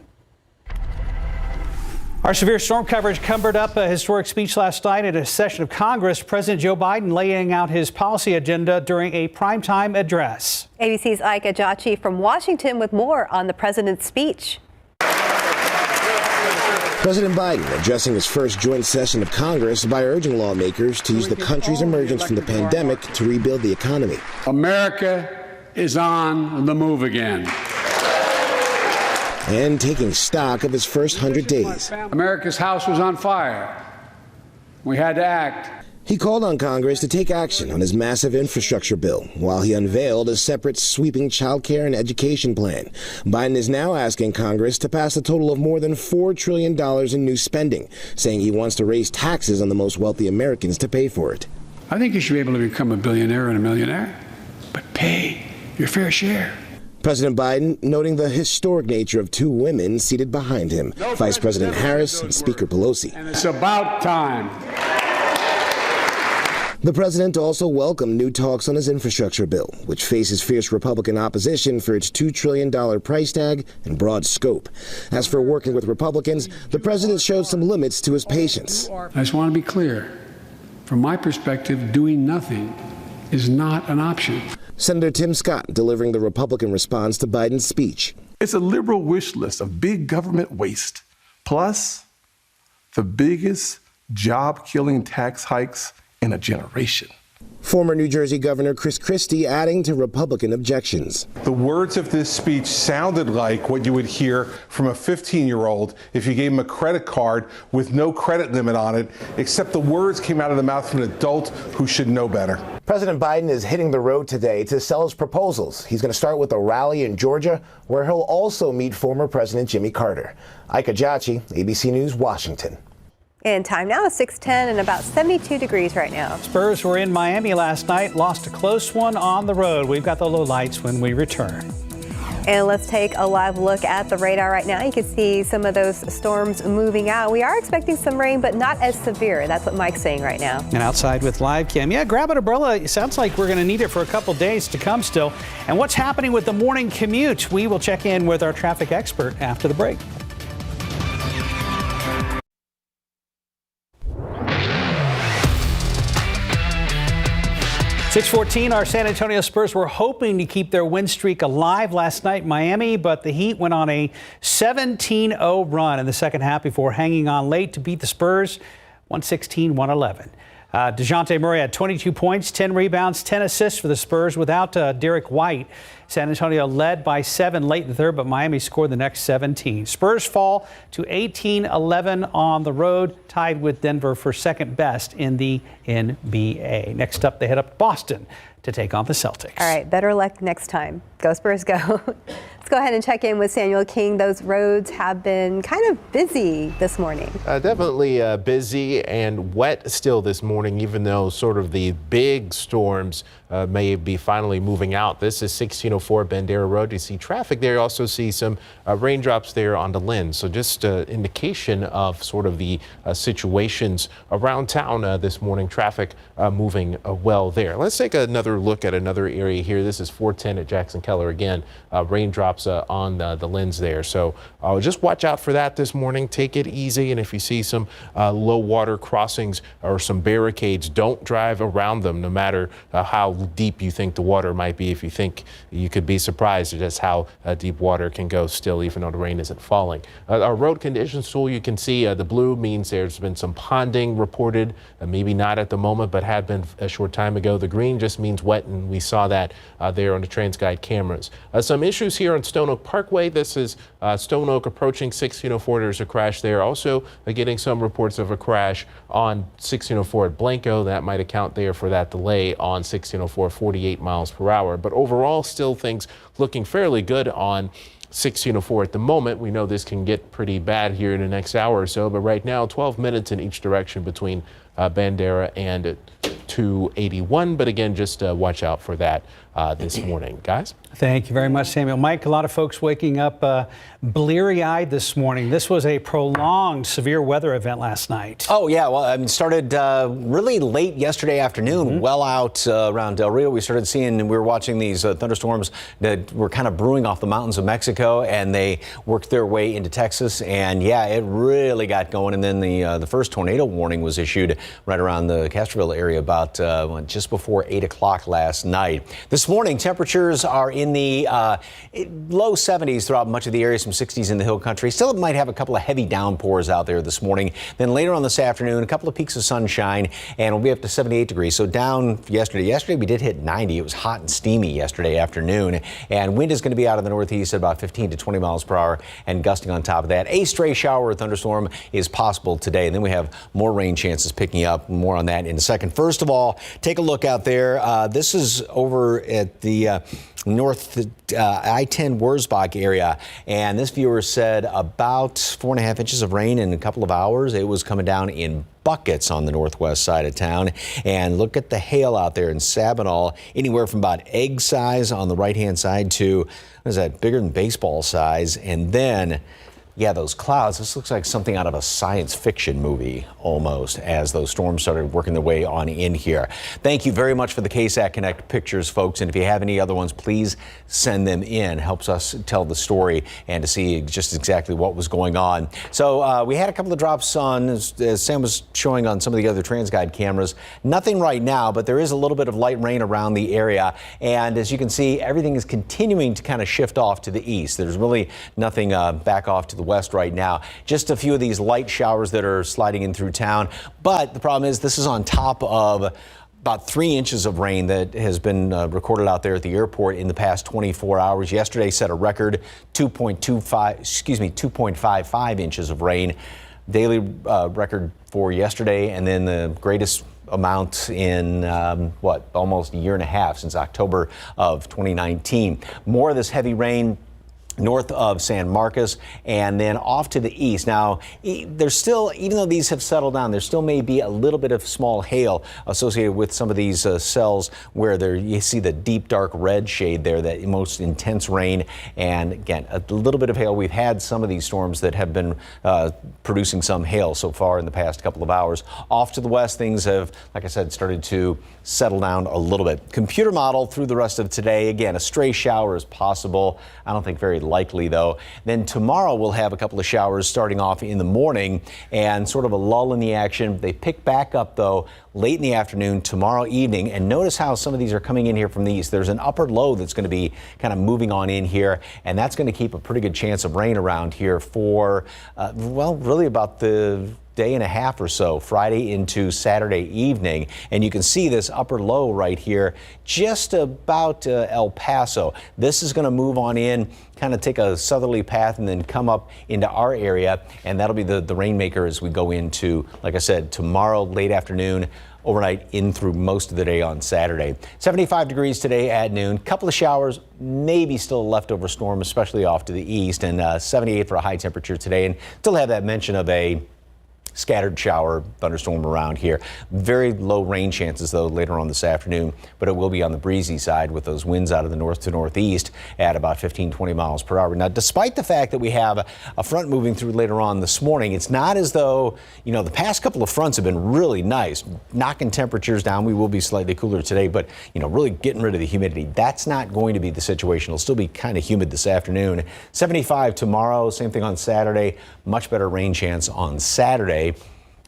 Our severe storm coverage covered up a historic speech last night at a session of Congress. President Joe Biden laying out his policy agenda during a primetime address. ABC's Ike Ajachi from Washington with more on the president's speech. President Biden addressing his first joint session of Congress by urging lawmakers to use the country's emergence from the pandemic to rebuild the economy. America is on the move again. And taking stock of his first 100 days. America's house was on fire. We had to act. He called on Congress to take action on his massive infrastructure bill while he unveiled a separate sweeping child care and education plan. Biden is now asking Congress to pass a total of more than $4 trillion in new spending, saying he wants to raise taxes on the most wealthy Americans to pay for it. I think you should be able to become a billionaire and a millionaire, but pay your fair share. President Biden noting the historic nature of two women seated behind him, Vice President Harris and Speaker Pelosi. And it's about time. The president also welcomed new talks on his infrastructure bill, which faces fierce Republican opposition for its $2 trillion price tag and broad scope. As for working with Republicans, the president showed some limits to his patience. I just want to be clear. From my perspective, doing nothing is not an option. Senator Tim Scott delivering the Republican response to Biden's speech. It's a liberal wish list of big government waste, plus the biggest job-killing tax hikes in a generation. Former New Jersey Governor Chris Christie adding to Republican objections. The words of this speech sounded like what you would hear from a 15-year-old if you gave him a credit card with no credit limit on it, except the words came out of the mouth of an adult who should know better. President Biden is hitting the road today to sell his proposals. He's going to start with a rally in Georgia, where he'll also meet former President Jimmy Carter. Ike Ajachi, ABC News, Washington. And time now is 6:10 and about 72 degrees right now. Spurs were in Miami last night, lost a close one on the road. We've got the lowlights when we return. And let's take a live look at the radar right now. You can see some of those storms moving out. We are expecting some rain, but not as severe. That's what Mike's saying right now. And outside with live cam. Yeah, grab an umbrella. It sounds like we're going to need it for a couple days to come still. And what's happening with the morning commute? We will check in with our traffic expert after the break. .614, our San Antonio Spurs were hoping to keep their win streak alive last night in Miami, but the Heat went on a 17-0 run in the second half before hanging on late to beat the Spurs 116-111. DeJounte Murray had 22 points, 10 rebounds, 10 assists for the Spurs without Derek White. San Antonio led by 7 late in the third, but Miami scored the next 17. Spurs fall to 18-11 on the road, tied with Denver for second best in the NBA. Next up, they head up to Boston to take on the Celtics. All right, better luck next time. Go Spurs, go. Let's go ahead and check in with Samuel King. Those roads have been kind of busy this morning. Definitely busy and wet still this morning, even though sort of the big storms may be finally moving out. This is 1604 Bandera Road. You see traffic there. You also see some raindrops there on the Lynn. So just indication of sort of the situations around town this morning. Traffic moving well there. Let's take another closer look at another area here. This is 410 at Jackson Keller again. Raindrops on the lens there. So just watch out for that this morning. Take it easy. And if you see some low water crossings or some barricades, don't drive around them, no matter how deep you think the water might be. If you think, you could be surprised at just how deep water can go still, even though the rain isn't falling. Our road conditions tool, you can see the blue means there's been some ponding reported, maybe not at the moment, but had been a short time ago. The green just means wet, and we saw that there on the TransGuide cameras. Some issues here on Stone Oak Parkway. This is Stone Oak approaching 1604. There's a crash there. Also getting some reports of a crash on 1604 at Blanco. That might account there for that delay on 1604, 48 miles per hour. But overall, still things looking fairly good on 1604 at the moment. We know this can get pretty bad here in the next hour or so, but right now 12 minutes in each direction between Bandera and 281. But again, just watch out for that this morning, guys. Thank you very much, Samuel. Mike, a lot of folks waking up bleary-eyed this morning. This was a prolonged severe weather event last night. Oh, yeah. Well, I mean, started really late yesterday afternoon, well out around Del Rio. We started seeing, we were watching these thunderstorms that were kind of brewing off the mountains of Mexico, and they worked their way into Texas. And yeah, it really got going. And then the first tornado warning was issued right around the Castroville area about just before 8 o'clock last night. This morning, temperatures are in the low 70s throughout much of the area, some 60s in the hill country. Still might have a couple of heavy downpours out there this morning. Then later on this afternoon, a couple of peaks of sunshine, and we'll be up to 78 degrees. So down yesterday. Yesterday we did hit 90. It was hot and steamy yesterday afternoon, and wind is going to be out of the northeast at about 15 to 20 miles per hour and gusting on top of that. A stray shower or thunderstorm is possible today. And then we have more rain chances picking up. More on that in a second. First of all, take a look out there. This is over at the north I-10 Wurzbach area, and this viewer said about 4.5 inches of rain in a couple of hours. It was coming down in buckets on the northwest side of town. And look at the hail out there in Sabinal, anywhere from about egg size on the right-hand side to, what is that, bigger than baseball size. And then, yeah, those clouds, this looks like something out of a science fiction movie almost, as those storms started working their way on in here. Thank you very much for the KSAT Connect pictures, folks. And if you have any other ones, please send them in. Helps us tell the story and to see just exactly what was going on. So we had a couple of drops on, as Sam was showing on some of the other TransGuide cameras. Nothing right now, but there is a little bit of light rain around the area. And as you can see, everything is continuing to kind of shift off to the east. There's really nothing back off to the west right now. Just a few of these light showers that are sliding in through town. But the problem is this is on top of about 3 inches of rain that has been recorded out there at the airport in the past 24 hours. Yesterday set a record 2.55 inches of rain. Daily record for yesterday, and then the greatest amount in almost a year and a half, since October of 2019. More of this heavy rain north of San Marcos and then off to the east. Now, there's still, even though these have settled down, there still may be a little bit of small hail associated with some of these cells where you see the deep dark red shade there, that most intense rain. And again, a little bit of hail. We've had some of these storms that have been producing some hail so far in the past couple of hours. Off to the west, things have, like I said, started to settle down a little bit. Computer model through the rest of today. Again, a stray shower is possible. I don't think very likely, though. Then tomorrow we'll have a couple of showers starting off in the morning and sort of a lull in the action. They pick back up, though, late in the afternoon tomorrow evening. And notice how some of these are coming in here from the east. There's an upper low that's going to be kind of moving on in here, and that's going to keep a pretty good chance of rain around here for, really about the day and a half or so, Friday into Saturday evening. And you can see this upper low right here, just about El Paso. This is going to move on in, kind of take a southerly path and then come up into our area. And that'll be the rainmaker as we go into, like I said, tomorrow late afternoon, overnight in through most of the day on Saturday. 75 degrees today at noon. Couple of showers, maybe still a leftover storm, especially off to the east, and 78 for a high temperature today. And still have that mention of a scattered shower, thunderstorm around here. Very low rain chances, though, later on this afternoon, but it will be on the breezy side with those winds out of the north to northeast at about 15-20 miles per hour. Now, despite the fact that we have a front moving through later on this morning, it's not as though, the past couple of fronts have been really nice, knocking temperatures down. We will be slightly cooler today, but, really getting rid of the humidity. That's not going to be the situation. It'll still be kind of humid this afternoon. 75 tomorrow, same thing on Saturday. Much better rain chance on Saturday.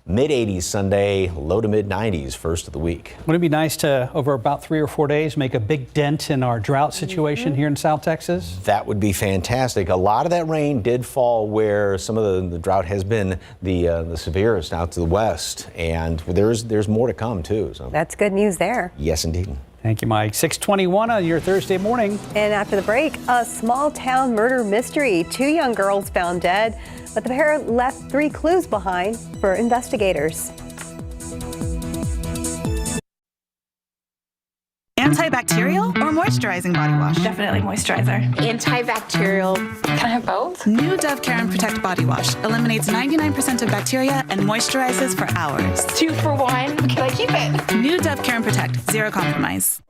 Mid-80s Sunday, low to mid-90s first of the week. Wouldn't it be nice to, over about 3 or 4 days, make a big dent in our drought situation here in South Texas? That would be fantastic. A lot of that rain did fall where some of the drought has been the severest out to the west, and there's more to come too. So that's good news there. Yes, indeed. Thank you, Mike. 6:21 on your Thursday morning. And after the break, a small town murder mystery. 2 young girls found dead, but the pair left 3 clues behind for investigators. Antibacterial or moisturizing body wash? Definitely moisturizer. Antibacterial. Can I have both? New Dove Care and Protect body wash eliminates 99% of bacteria and moisturizes for hours. 2 for 1. Can I keep it? New Dove Care and Protect. Zero compromise.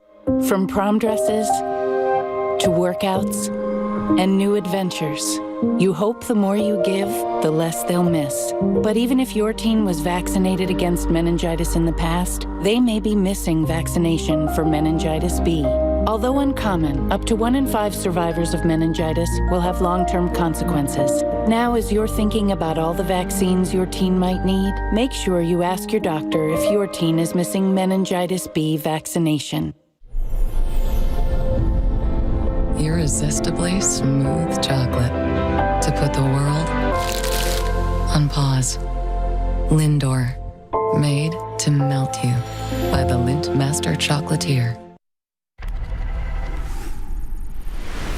From prom dresses to workouts and new adventures, you hope the more you give, the less they'll miss. But even if your teen was vaccinated against meningitis in the past, they may be missing vaccination for meningitis B. Although uncommon, up to 1 in 5 survivors of meningitis will have long-term consequences. Now, as you're thinking about all the vaccines your teen might need, make sure you ask your doctor if your teen is missing meningitis B vaccination. Irresistibly smooth chocolate to put the world on pause. Lindor, made to melt you by the Lindt Master Chocolatier.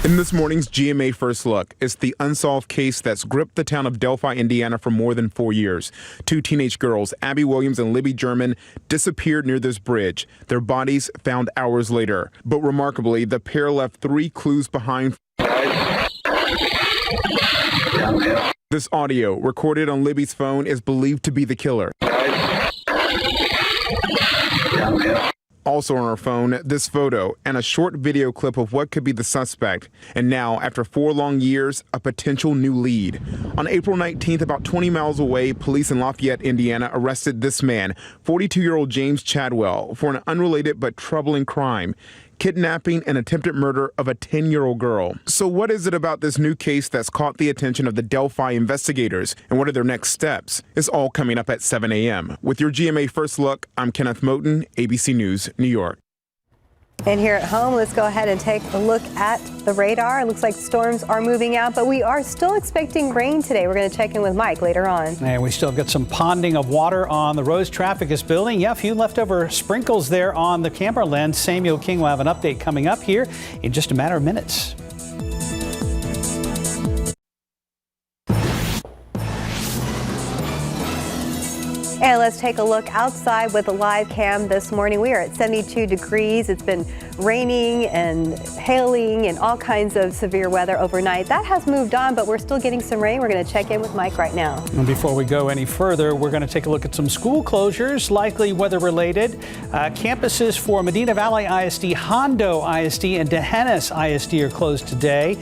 In this morning's GMA First Look, it's the unsolved case that's gripped the town of Delphi, Indiana for more than 4 years. 2 teenage girls, Abby Williams and Libby German, disappeared near this bridge. Their bodies found hours later. But remarkably, the pair left 3 clues behind. This audio, recorded on Libby's phone, is believed to be the killer. Also on her phone, this photo and a short video clip of what could be the suspect. And now, after 4 long years, a potential new lead. On April 19th, about 20 miles away, police in Lafayette, Indiana, arrested this man, 42-year-old James Chadwell, for an unrelated but troubling crime: kidnapping and attempted murder of a 10-year-old girl. So what is it about this new case that's caught the attention of the Delphi investigators, and what are their next steps? It's all coming up at 7 a.m. With your GMA First Look, I'm Kenneth Moten, ABC News, New York. And here at home, let's go ahead and take a look at the radar. It looks like storms are moving out, but we are still expecting rain today. We're going to check in with Mike later on. And we still got some ponding of water on the roads. Traffic is building. Yeah, a few leftover sprinkles there on the camera lens. Samuel King will have an update coming up here in just a matter of minutes. And let's take a look outside with a live cam this morning. We are at 72 degrees. It's been raining and hailing and all kinds of severe weather overnight. That has moved on, but we're still getting some rain. We're going to check in with Mike right now. And before we go any further, we're going to take a look at some school closures, likely weather-related. Campuses for Medina Valley ISD, Hondo ISD, and D'Hanis ISD are closed today.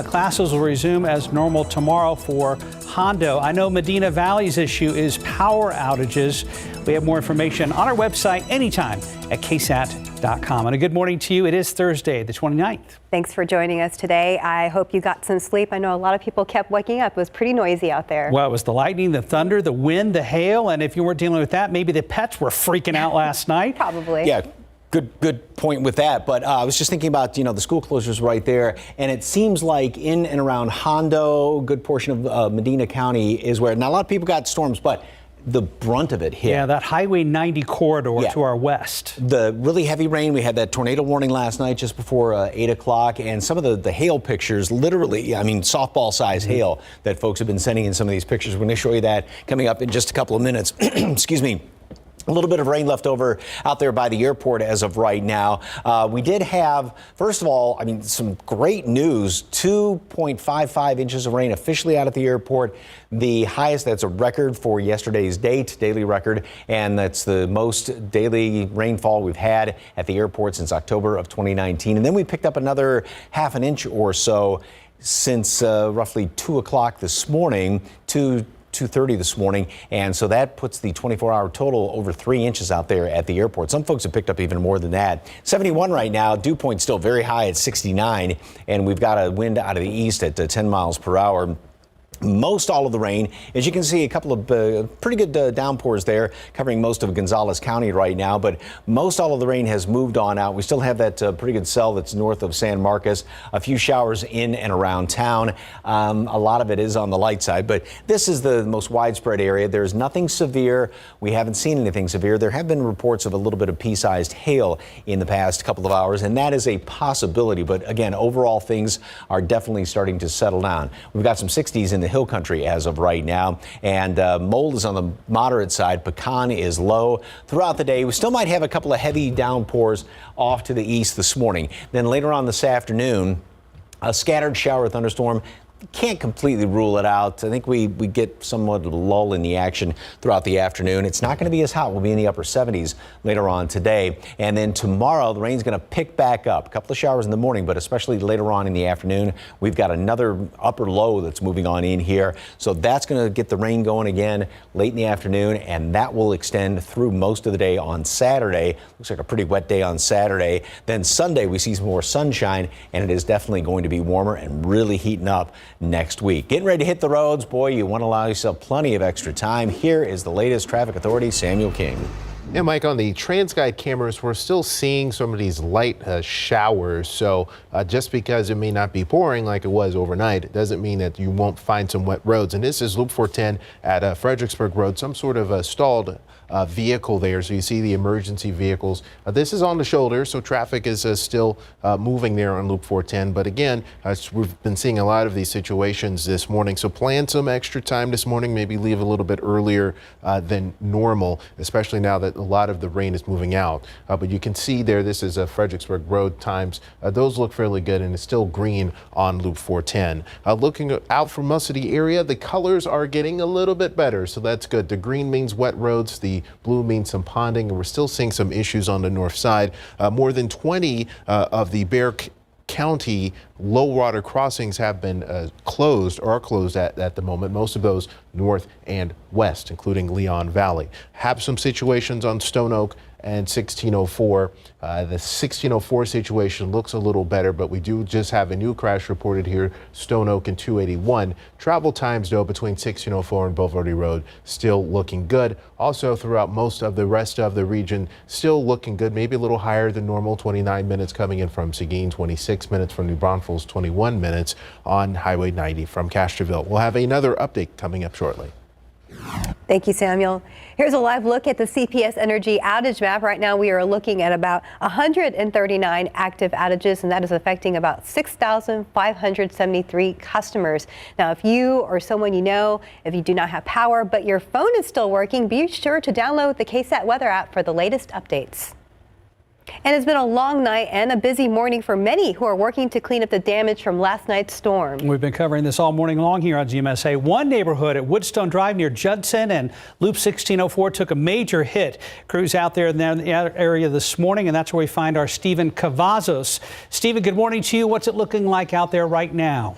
Classes will resume as normal tomorrow for Hondo. I know Medina Valley's issue is power outages. We have more information on our website anytime at KSAT.com. And a good morning to you. It is Thursday, the 29th. Thanks for joining us today. I hope you got some sleep. I know a lot of people kept waking up. It was pretty noisy out there. Well, it was the lightning, the thunder, the wind, the hail. And if you weren't dealing with that, maybe the pets were freaking out last night. Probably. Yeah. Good point with that. But I was just thinking about, the school closures right there. And it seems like in and around Hondo, good portion of Medina County is where not a lot of people got storms, but the brunt of it hit. Yeah, that Highway 90 corridor to our west. The really heavy rain. We had that tornado warning last night just before 8 o'clock. And some of the hail pictures, literally, softball size hail that folks have been sending in some of these pictures. We're going to show you that coming up in just a couple of minutes. Excuse me. A little bit of rain left over out there by the airport as of right now. We did have, first of all, some great news. 2.55 inches of rain officially out at the airport. The highest, that's a record for yesterday's daily record, and that's the most daily rainfall we've had at the airport since October of 2019. And then we picked up another half an inch or so since roughly 2 o'clock this morning, 2:30 this morning, and so that puts the 24-hour total over 3 inches out there at the airport. Some folks have picked up even more than that. 71 right now. Dew point still very high at 69, and we've got a wind out of the east at 10 miles per hour. Most all of the rain, as you can see, a couple of pretty good downpours there covering most of Gonzales County right now, but most all of the rain has moved on out. We still have that pretty good cell that's north of San Marcos, a few showers in and around town. A lot of it is on the light side, but this is the most widespread area. There's nothing severe. We haven't seen anything severe. There have been reports of a little bit of pea-sized hail in the past couple of hours, and that is a possibility. But again, overall things are definitely starting to settle down. We've got some 60s in the hill country as of right now, and mold is on the moderate side. Pecan is low throughout the day. We still might have a couple of heavy downpours off to the east this morning. Then later on this afternoon, a scattered shower thunderstorm. Can't completely rule it out. I think we get somewhat of a lull in the action throughout the afternoon. It's not going to be as hot. We'll be in the upper 70s later on today. And then tomorrow, the rain's going to pick back up. A couple of showers in the morning, but especially later on in the afternoon, we've got another upper low that's moving on in here. So that's going to get the rain going again late in the afternoon, and that will extend through most of the day on Saturday. Looks like a pretty wet day on Saturday. Then Sunday, we see some more sunshine, and it is definitely going to be warmer and really heating up next week. Getting ready to hit the roads. Boy, you want to allow yourself plenty of extra time. Here is the latest Traffic Authority, Samuel King. Yeah, Mike, on the TransGuide cameras, we're still seeing some of these light showers. So just because it may not be pouring like it was overnight, it doesn't mean that you won't find some wet roads. And this is Loop 410 at Fredericksburg Road, some sort of stalled vehicle there. So you see the emergency vehicles. This is on the shoulder, so traffic is still moving there on Loop 410. But again, we've been seeing a lot of these situations this morning. So plan some extra time this morning, maybe leave a little bit earlier than normal, especially now that a lot of the rain is moving out. But you can see there, this is Fredericksburg Road times. Those look fairly good, and it's still green on Loop 410. Looking out for most of the area, the colors are getting a little bit better, so that's good. The green means wet roads. The blue means some ponding, and we're still seeing some issues on the north side. More than 20 of the Bexar County low water crossings have been closed or are closed at the moment. Most of those north and west, including Leon Valley. Have some situations on Stone Oak and 1604. The 1604 situation looks a little better, but we do just have a new crash reported here, Stone Oak and 281. Travel times, though, between 1604 and Boulevardy Road still looking good. Also, throughout most of the rest of the region, still looking good, maybe a little higher than normal. 29 minutes coming in from Seguin, 26 minutes from New Braunfels, 21 minutes on Highway 90 from Castroville. We'll have another update coming up shortly. Thank you, Samuel. Here's a live look at the CPS Energy outage map. Right now, we are looking at about 139 active outages, and that is affecting about 6,573 customers. Now, if you or someone you know, if you do not have power, but your phone is still working, be sure to download the KSAT weather app for the latest updates. And it's been a long night and a busy morning for many who are working to clean up the damage from last night's storm. We've been covering this all morning long here on GMSA. One neighborhood at Woodstone Drive near Judson and Loop 1604 took a major hit. Crews out there in the area this morning, and that's where we find our Stephen Cavazos. Stephen, good morning to you. What's it looking like out there right now?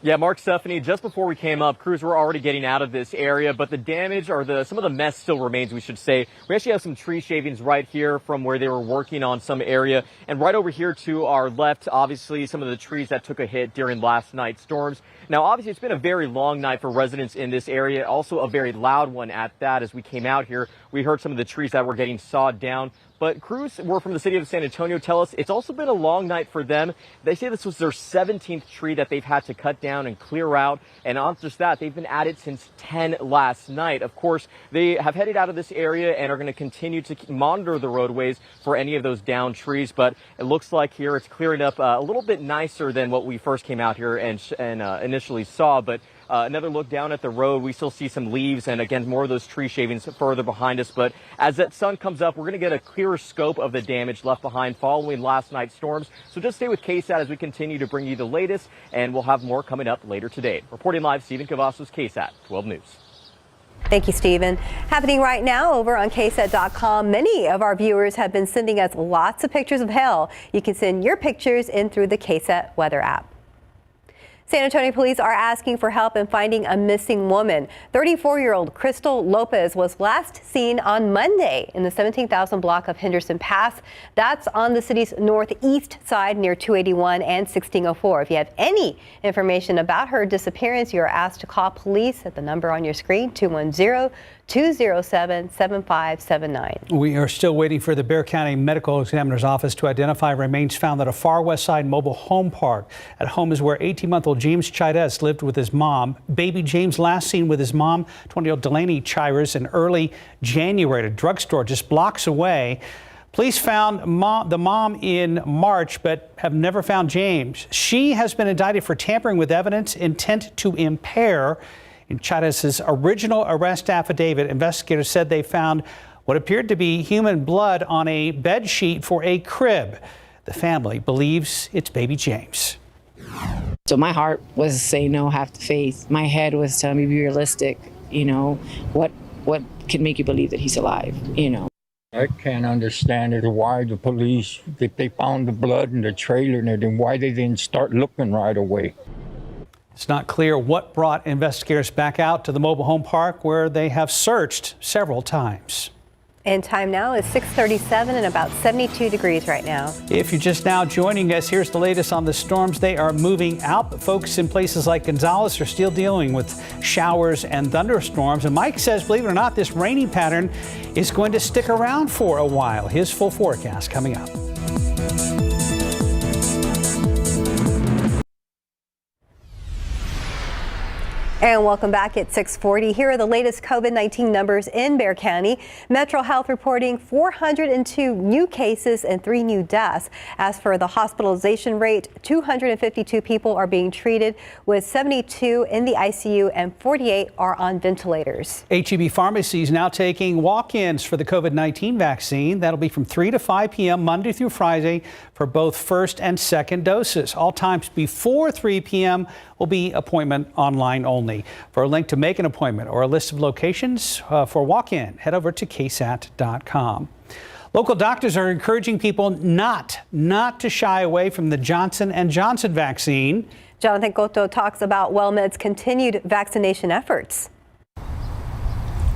Yeah, Mark, Stephanie, just before we came up, crews were already getting out of this area, but the damage or some of the mess still remains, we should say. We actually have some tree shavings right here from where they were working on some area. And right over here to our left, obviously, some of the trees that took a hit during last night's storms. Now, obviously, it's been a very long night for residents in this area, also a very loud one at that. As we came out here, we heard some of the trees that were getting sawed down. But crews were from the city of San Antonio tell us it's also been a long night for them. They say this was their 17th tree that they've had to cut down and clear out. And not just that, they've been at it since 10 last night. Of course, they have headed out of this area and are going to continue to monitor the roadways for any of those downed trees. But it looks like here it's clearing up a little bit nicer than what we first came out here and initially saw. But another look down at the road, we still see some leaves and again more of those tree shavings further behind us. But as that sun comes up, we're going to get a clearer scope of the damage left behind following last night's storms. So just stay with KSAT as we continue to bring you the latest, and we'll have more coming up later today. Reporting live, Stephen Cavazos, KSAT 12 News. Thank you, Stephen. Happening right now over on KSAT.com. Many of our viewers have been sending us lots of pictures of hail. You can send your pictures in through the KSAT weather app. San Antonio police are asking for help in finding a missing woman. 34-year-old Crystal Lopez was last seen on Monday in the 17,000 block of Henderson Pass. That's on the city's northeast side near 281 and 1604. If you have any information about her disappearance, you're asked to call police at the number on your screen, 210-207-7579. We are still waiting for the Bexar County Medical Examiner's Office to identify remains found at a far west side mobile home park. At home is where 18-month-old James Chides lived with his mom. Baby James last seen with his mom, 20-year-old Delaney Chires, in early January at a drugstore just blocks away. Police found the mom in March, but have never found James. She has been indicted for tampering with evidence, intent to impair. In Chides' original arrest affidavit, investigators said they found what appeared to be human blood on a bed sheet for a crib. The family believes it's baby James. So my heart was saying no, have the faith. My head was telling me be realistic. You know, what can make you believe that he's alive, you know? I can't understand it, why the police, if they found the blood in the trailer, then why they didn't start looking right away. It's not clear what brought investigators back out to the mobile home park where they have searched several times. And time now is 6:37 and about 72 degrees right now. If you're just now joining us, here's the latest on the storms. They are moving out, but folks in places like Gonzales are still dealing with showers and thunderstorms. And Mike says, believe it or not, this rainy pattern is going to stick around for a while. His full forecast coming up. And welcome back at 6:40. Here are the latest COVID-19 numbers in Bexar County. Metro Health reporting 402 new cases and 3 new deaths. As for the hospitalization rate, 252 people are being treated, with 72 in the ICU and 48 are on ventilators. H-E-B Pharmacy is now taking walk-ins for the COVID-19 vaccine. That'll be from 3 to 5 p.m. Monday through Friday for both first and second doses. All times before 3 p.m. will be appointment online only. For a link to make an appointment or a list of locations for walk-in, head over to KSAT.com. Local doctors are encouraging people not to shy away from the Johnson & Johnson vaccine. Jonathan Cotto talks about WellMed's continued vaccination efforts.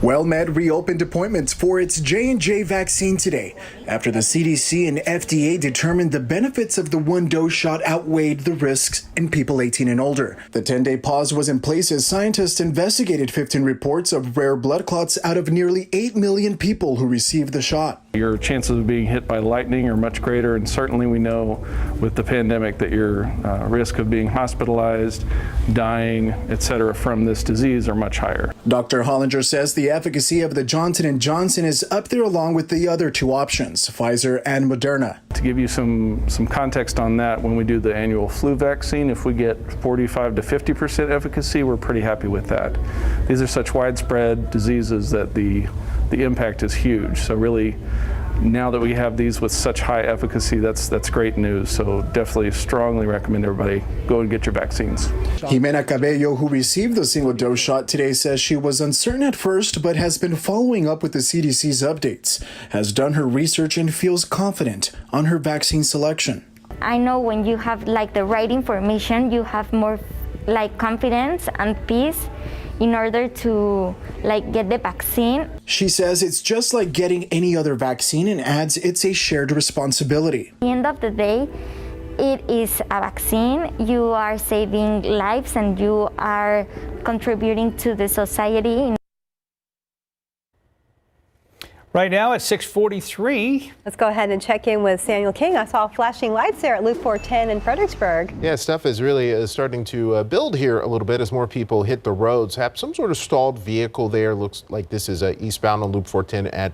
WellMed reopened appointments for its J&J vaccine today after the CDC and FDA determined the benefits of the one-dose shot outweighed the risks in people 18 and older. The 10-day pause was in place as scientists investigated 15 reports of rare blood clots out of nearly 8 million people who received the shot. Your chances of being hit by lightning are much greater, and certainly we know with the pandemic that your risk of being hospitalized, dying, etc. from this disease are much higher. Dr. Hollinger says the efficacy of the Johnson & Johnson is up there along with the other 2 options, Pfizer and Moderna. To give you some context on that, when we do the annual flu vaccine, if we get 45 to 50% efficacy, we're pretty happy with that. These are such widespread diseases that the impact is huge. So really, now that we have these with such high efficacy, that's great news. So definitely strongly recommend everybody go and get your vaccines. Jimena Cabello, who received the single-dose shot today, says she was uncertain at first, but has been following up with the CDC's updates, has done her research, and feels confident on her vaccine selection. I know when you have the right information, you have more confidence and peace in order to get the vaccine. She says it's just like getting any other vaccine and adds it's a shared responsibility. At the end of the day, it is a vaccine. You are saving lives and you are contributing to the society. Right now at 6:43. Let's go ahead and check in with Samuel King. I saw flashing lights there at Loop 410 in Fredericksburg. Yeah, stuff is really starting to build here a little bit as more people hit the roads. Have some sort of stalled vehicle there. Looks like this is eastbound on Loop 410 at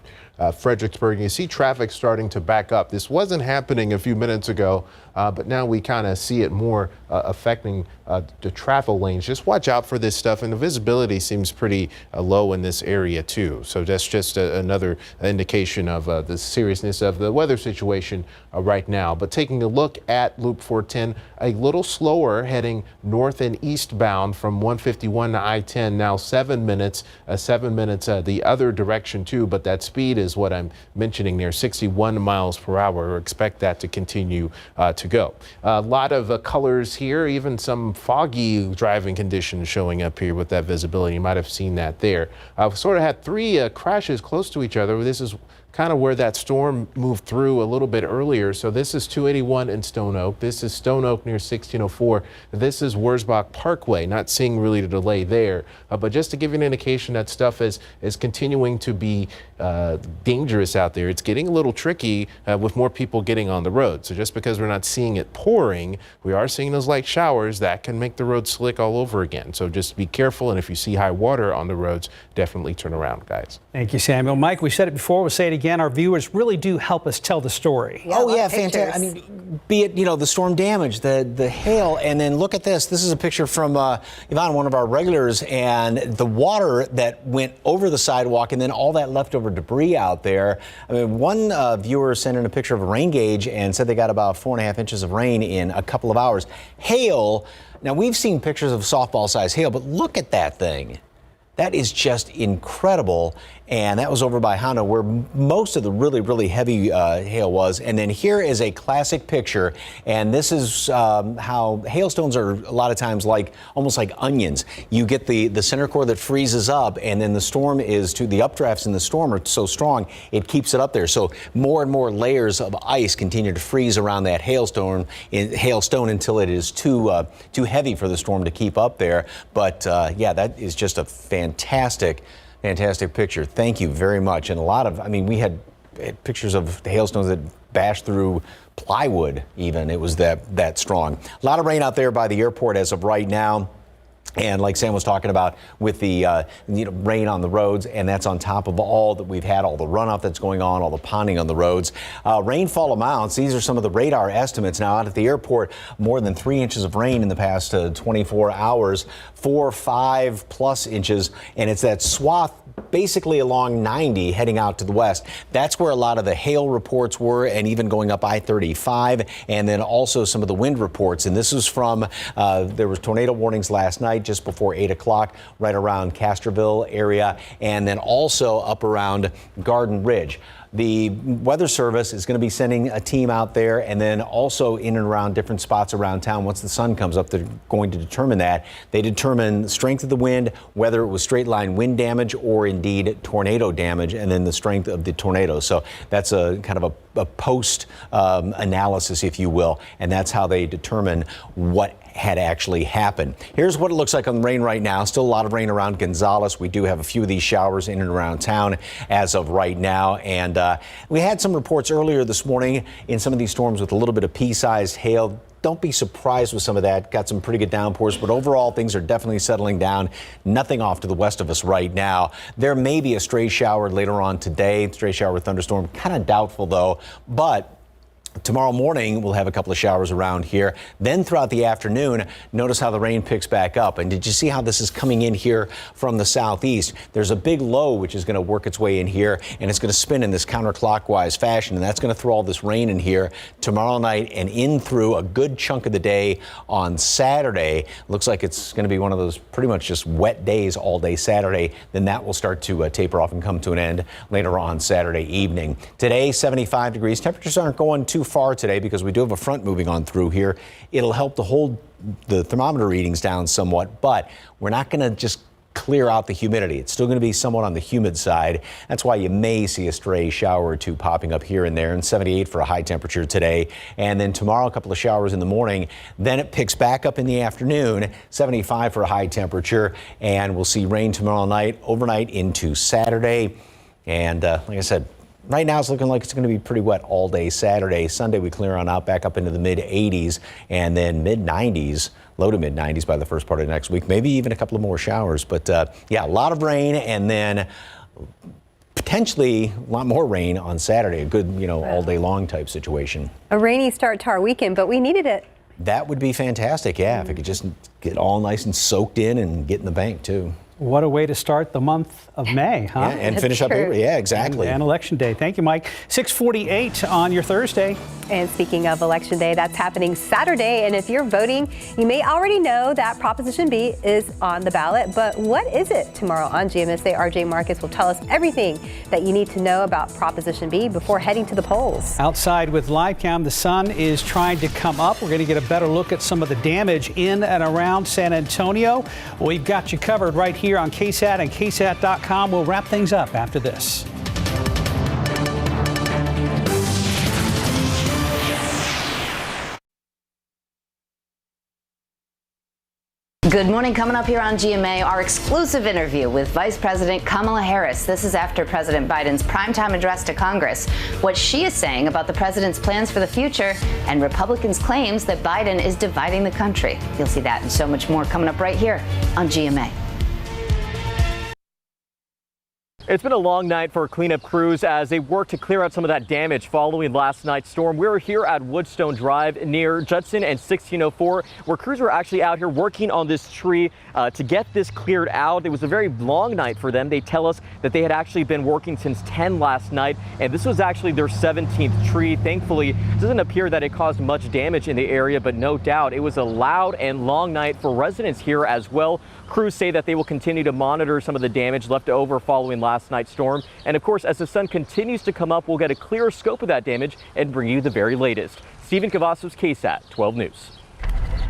Fredericksburg. You see traffic starting to back up. This wasn't happening a few minutes ago, but now we kind of see it more affecting the travel lanes. Just watch out for this stuff, and the visibility seems pretty low in this area too. So that's just another indication of the seriousness of the weather situation right now. But taking a look at Loop 410, a little slower heading north and eastbound from 151 to I-10, now 7 minutes, the other direction too, but that speed is what I'm mentioning there, 61 miles per hour. Expect that to continue to go. A lot of colors here, even some foggy driving conditions showing up here with that visibility. You might have seen that there. I've sort of had three crashes close to each other. This is kind of where that storm moved through a little bit earlier. So this is 281 in Stone Oak. This is Stone Oak near 1604. This is Wurzbach Parkway. Not seeing really the delay there, but just to give you an indication that stuff is continuing to be dangerous out there. It's getting a little tricky with more people getting on the road. So just because we're not seeing it pouring, we are seeing those light showers that can make the road slick all over again. So just be careful, and if you see high water on the roads, definitely turn around, guys. Thank you, Samuel. Mike, we said it before, we'll say it again. Our viewers really do help us tell the story. Yeah, fantastic. I mean, be it, the storm damage, the hail, and then look at this. This is a picture from Yvonne, one of our regulars, and the water that went over the sidewalk and then all that leftover debris out there. I mean, one viewer sent in a picture of a rain gauge and said they got about 4.5 inches of rain in a couple of hours. Hail. Now, we've seen pictures of softball-sized hail, but look at that thing. That is just incredible. And that was over by Honda, where most of the really, really heavy hail was. And then here is a classic picture. And this is how hailstones are a lot of times almost like onions. You get the center core that freezes up, and then the storm the updrafts in the storm are so strong, it keeps it up there. So more and more layers of ice continue to freeze around that hailstone until it is too heavy for the storm to keep up there. But yeah, that is just a fantastic picture. Thank you very much. And we had pictures of hailstones that bashed through plywood even. It was that strong. A lot of rain out there by the airport as of right now. And like Sam was talking about with the rain on the roads, and that's on top of all that we've had, all the runoff that's going on, all the ponding on the roads. Rainfall amounts, these are some of the radar estimates. Now out at the airport, more than 3 inches of rain in the past 24 hours, 4 or 5 plus inches, and it's that swath basically along 90 heading out to the west. That's where a lot of the hail reports were, and even going up I-35, and then also some of the wind reports. And this is from, there was tornado warnings last night just before 8 o'clock right around Castroville area, and then also up around Garden Ridge. The Weather Service is going to be sending a team out there, and then also in and around different spots around town. Once the sun comes up, they're going to determine that. They determine strength of the wind, whether it was straight line wind damage or indeed tornado damage, and then the strength of the tornado. So that's a kind of a post analysis, if you will, and that's how they determine what had actually happened. Here's what it looks like on the rain right now. Still a lot of rain around Gonzales. We do have a few of these showers in and around town as of right now. And we had some reports earlier this morning in some of these storms with a little bit of pea-sized hail. Don't be surprised with some of that. Got some pretty good downpours, but overall things are definitely settling down. Nothing off to the west of us right now. There may be a stray shower later on today. Stray shower with thunderstorm. Kind of doubtful though, but tomorrow morning, we'll have a couple of showers around here. Then throughout the afternoon, notice how the rain picks back up. And did you see how this is coming in here from the southeast? There's a big low which is going to work its way in here, and it's going to spin in this counterclockwise fashion. And that's going to throw all this rain in here tomorrow night and in through a good chunk of the day on Saturday. Looks like it's going to be one of those pretty much just wet days all day Saturday. Then that will start to taper off and come to an end later on Saturday evening. Today, 75 degrees. Temperatures aren't going too far today because we do have a front moving on through here. It'll help to hold the thermometer readings down somewhat, but we're not going to just clear out the humidity. It's still going to be somewhat on the humid side. That's why you may see a stray shower or two popping up here and there. And 78 for a high temperature today. And then tomorrow, a couple of showers in the morning. Then it picks back up in the afternoon. 75 for a high temperature. And we'll see rain tomorrow night, overnight into Saturday. And like I said, right now it's looking like it's going to be pretty wet all day Saturday. Sunday we clear on out back up into the mid 80s and then mid 90s, low to mid 90s by the first part of next week. Maybe even a couple of more showers. But yeah, a lot of rain and then potentially a lot more rain on Saturday. A good, all day long type situation. A rainy start to our weekend, but we needed it. That would be fantastic. Yeah, if it could just get all nice and soaked in and get in the bank too. What a way to start the month of May, huh? Yeah, and finish up April. Yeah, exactly. And Election Day. Thank you, Mike. 6:48 on your Thursday. And speaking of Election Day, that's happening Saturday. And if you're voting, you may already know that Proposition B is on the ballot. But what is it? Tomorrow on GMSA, RJ Marcus will tell us everything that you need to know about Proposition B before heading to the polls. Outside with live cam, the sun is trying to come up. We're going to get a better look at some of the damage in and around San Antonio. We've got you covered right here on KSAT and KSAT.com. We'll wrap things up after this. Good morning. Coming up here on GMA, our exclusive interview with Vice President Kamala Harris. This is after President Biden's primetime address to Congress. What she is saying about the president's plans for the future and Republicans' claims that Biden is dividing the country. You'll see that and so much more coming up right here on GMA. It's been a long night for cleanup crews as they work to clear out some of that damage following last night's storm. We're here at Woodstone Drive near Judson and 1604, where crews were actually out here working on this tree to get this cleared out. It was a very long night for them. They tell us that they had actually been working since 10 last night, and this was actually their 17th tree. Thankfully, it doesn't appear that it caused much damage in the area, but no doubt it was a loud and long night for residents here as well. Crews say that they will continue to monitor some of the damage left over following last night's storm. And of course, as the sun continues to come up, we'll get a clearer scope of that damage and bring you the very latest. Stephen Cavazos, KSAT 12 News.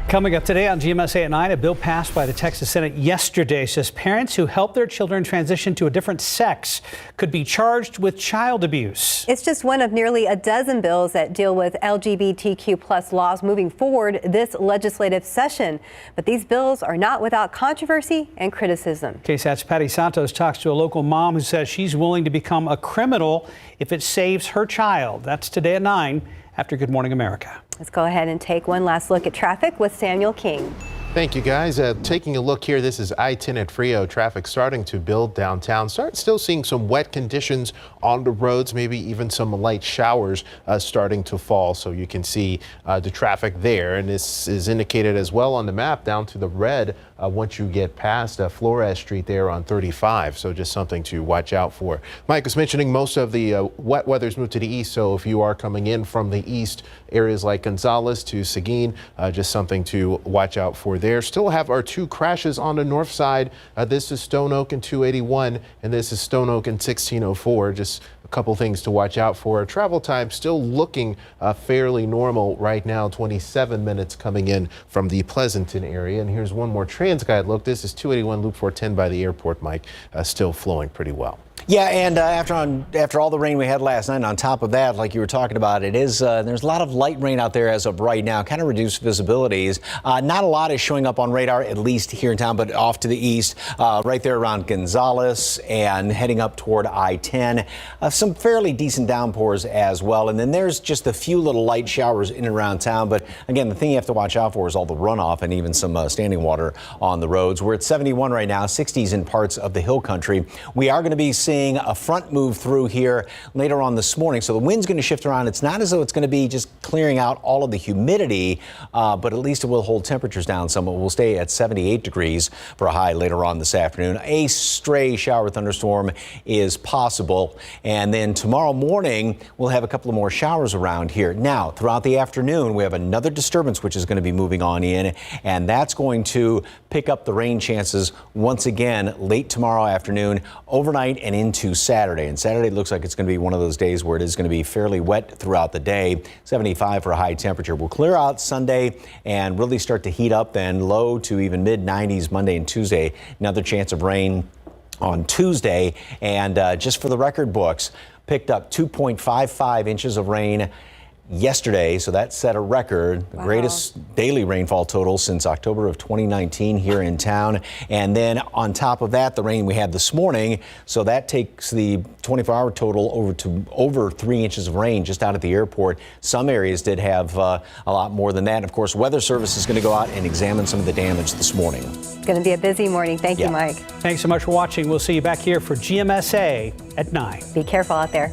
Coming up today on GMSA at 9, a bill passed by the Texas Senate yesterday says parents who help their children transition to a different sex could be charged with child abuse. It's just one of nearly a dozen bills that deal with LGBTQ plus laws moving forward this legislative session. But these bills are not without controversy and criticism. KSAT's Patty Santos talks to a local mom who says she's willing to become a criminal if it saves her child. That's today at 9 after Good Morning America. Let's go ahead and take one last look at traffic with Samuel King. Thank you, guys. Taking a look here, this is I-10 at Frio. Traffic starting to build downtown. Still seeing some wet conditions on the roads, maybe even some light showers starting to fall. So you can see the traffic there. And this is indicated as well on the map down to the red once you get past Flores Street there on 35. So just something to watch out for. Mike was mentioning most of the wet weather's moved to the east. So if you are coming in from the east, areas like Gonzales to Seguin, just something to watch out for there. Still have our two crashes on the north side. This is Stone Oak and 281, and this is Stone Oak and 1604. Just a couple things to watch out for. Travel time still looking fairly normal right now. 27 minutes coming in from the Pleasanton area. And here's one more TransGuide look. This is 281 Loop 410 by the airport, Mike. Still flowing pretty well. Yeah, and after all the rain we had last night, on top of that, like you were talking about, it is there's a lot of light rain out there as of right now, kind of reduced visibilities. Not a lot is showing up on radar, at least here in town, but off to the east, right there around Gonzales and heading up toward I-10. Some fairly decent downpours as well, and then there's just a few little light showers in and around town. But again, the thing you have to watch out for is all the runoff and even some standing water on the roads. We're at 71 right now, 60s in parts of the hill country. We are going to be seeing a front move through here later on this morning, so the wind's going to shift around. It's not as though it's going to be just clearing out all of the humidity, but at least it will hold temperatures down somewhat. We'll stay at 78 degrees for a high later on this afternoon. A stray shower thunderstorm is possible, and then tomorrow morning we'll have a couple of more showers around here. Now, throughout the afternoon, we have another disturbance which is going to be moving on in, and that's going to pick up the rain chances once again late tomorrow afternoon, overnight, and into Saturday. And Saturday looks like it's going to be one of those days where it is going to be fairly wet throughout the day. 75 for a high temperature. We'll clear out Sunday and really start to heat up, and low to even mid 90s Monday and Tuesday. Another chance of rain on Tuesday. And just for the record books, picked up 2.55 inches of rain yesterday, so that set a record, the greatest daily rainfall total since October of 2019 here in town. And then on top of that, the rain we had this morning, so that takes the 24-hour total over to over 3 inches of rain just out at the airport. Some areas did have a lot more than that. And of course, Weather Service is going to go out and examine some of the damage this morning. It's going to be a busy morning. Thank you, Mike. Thanks so much for watching. We'll see you back here for GMSA at 9. Be careful out there.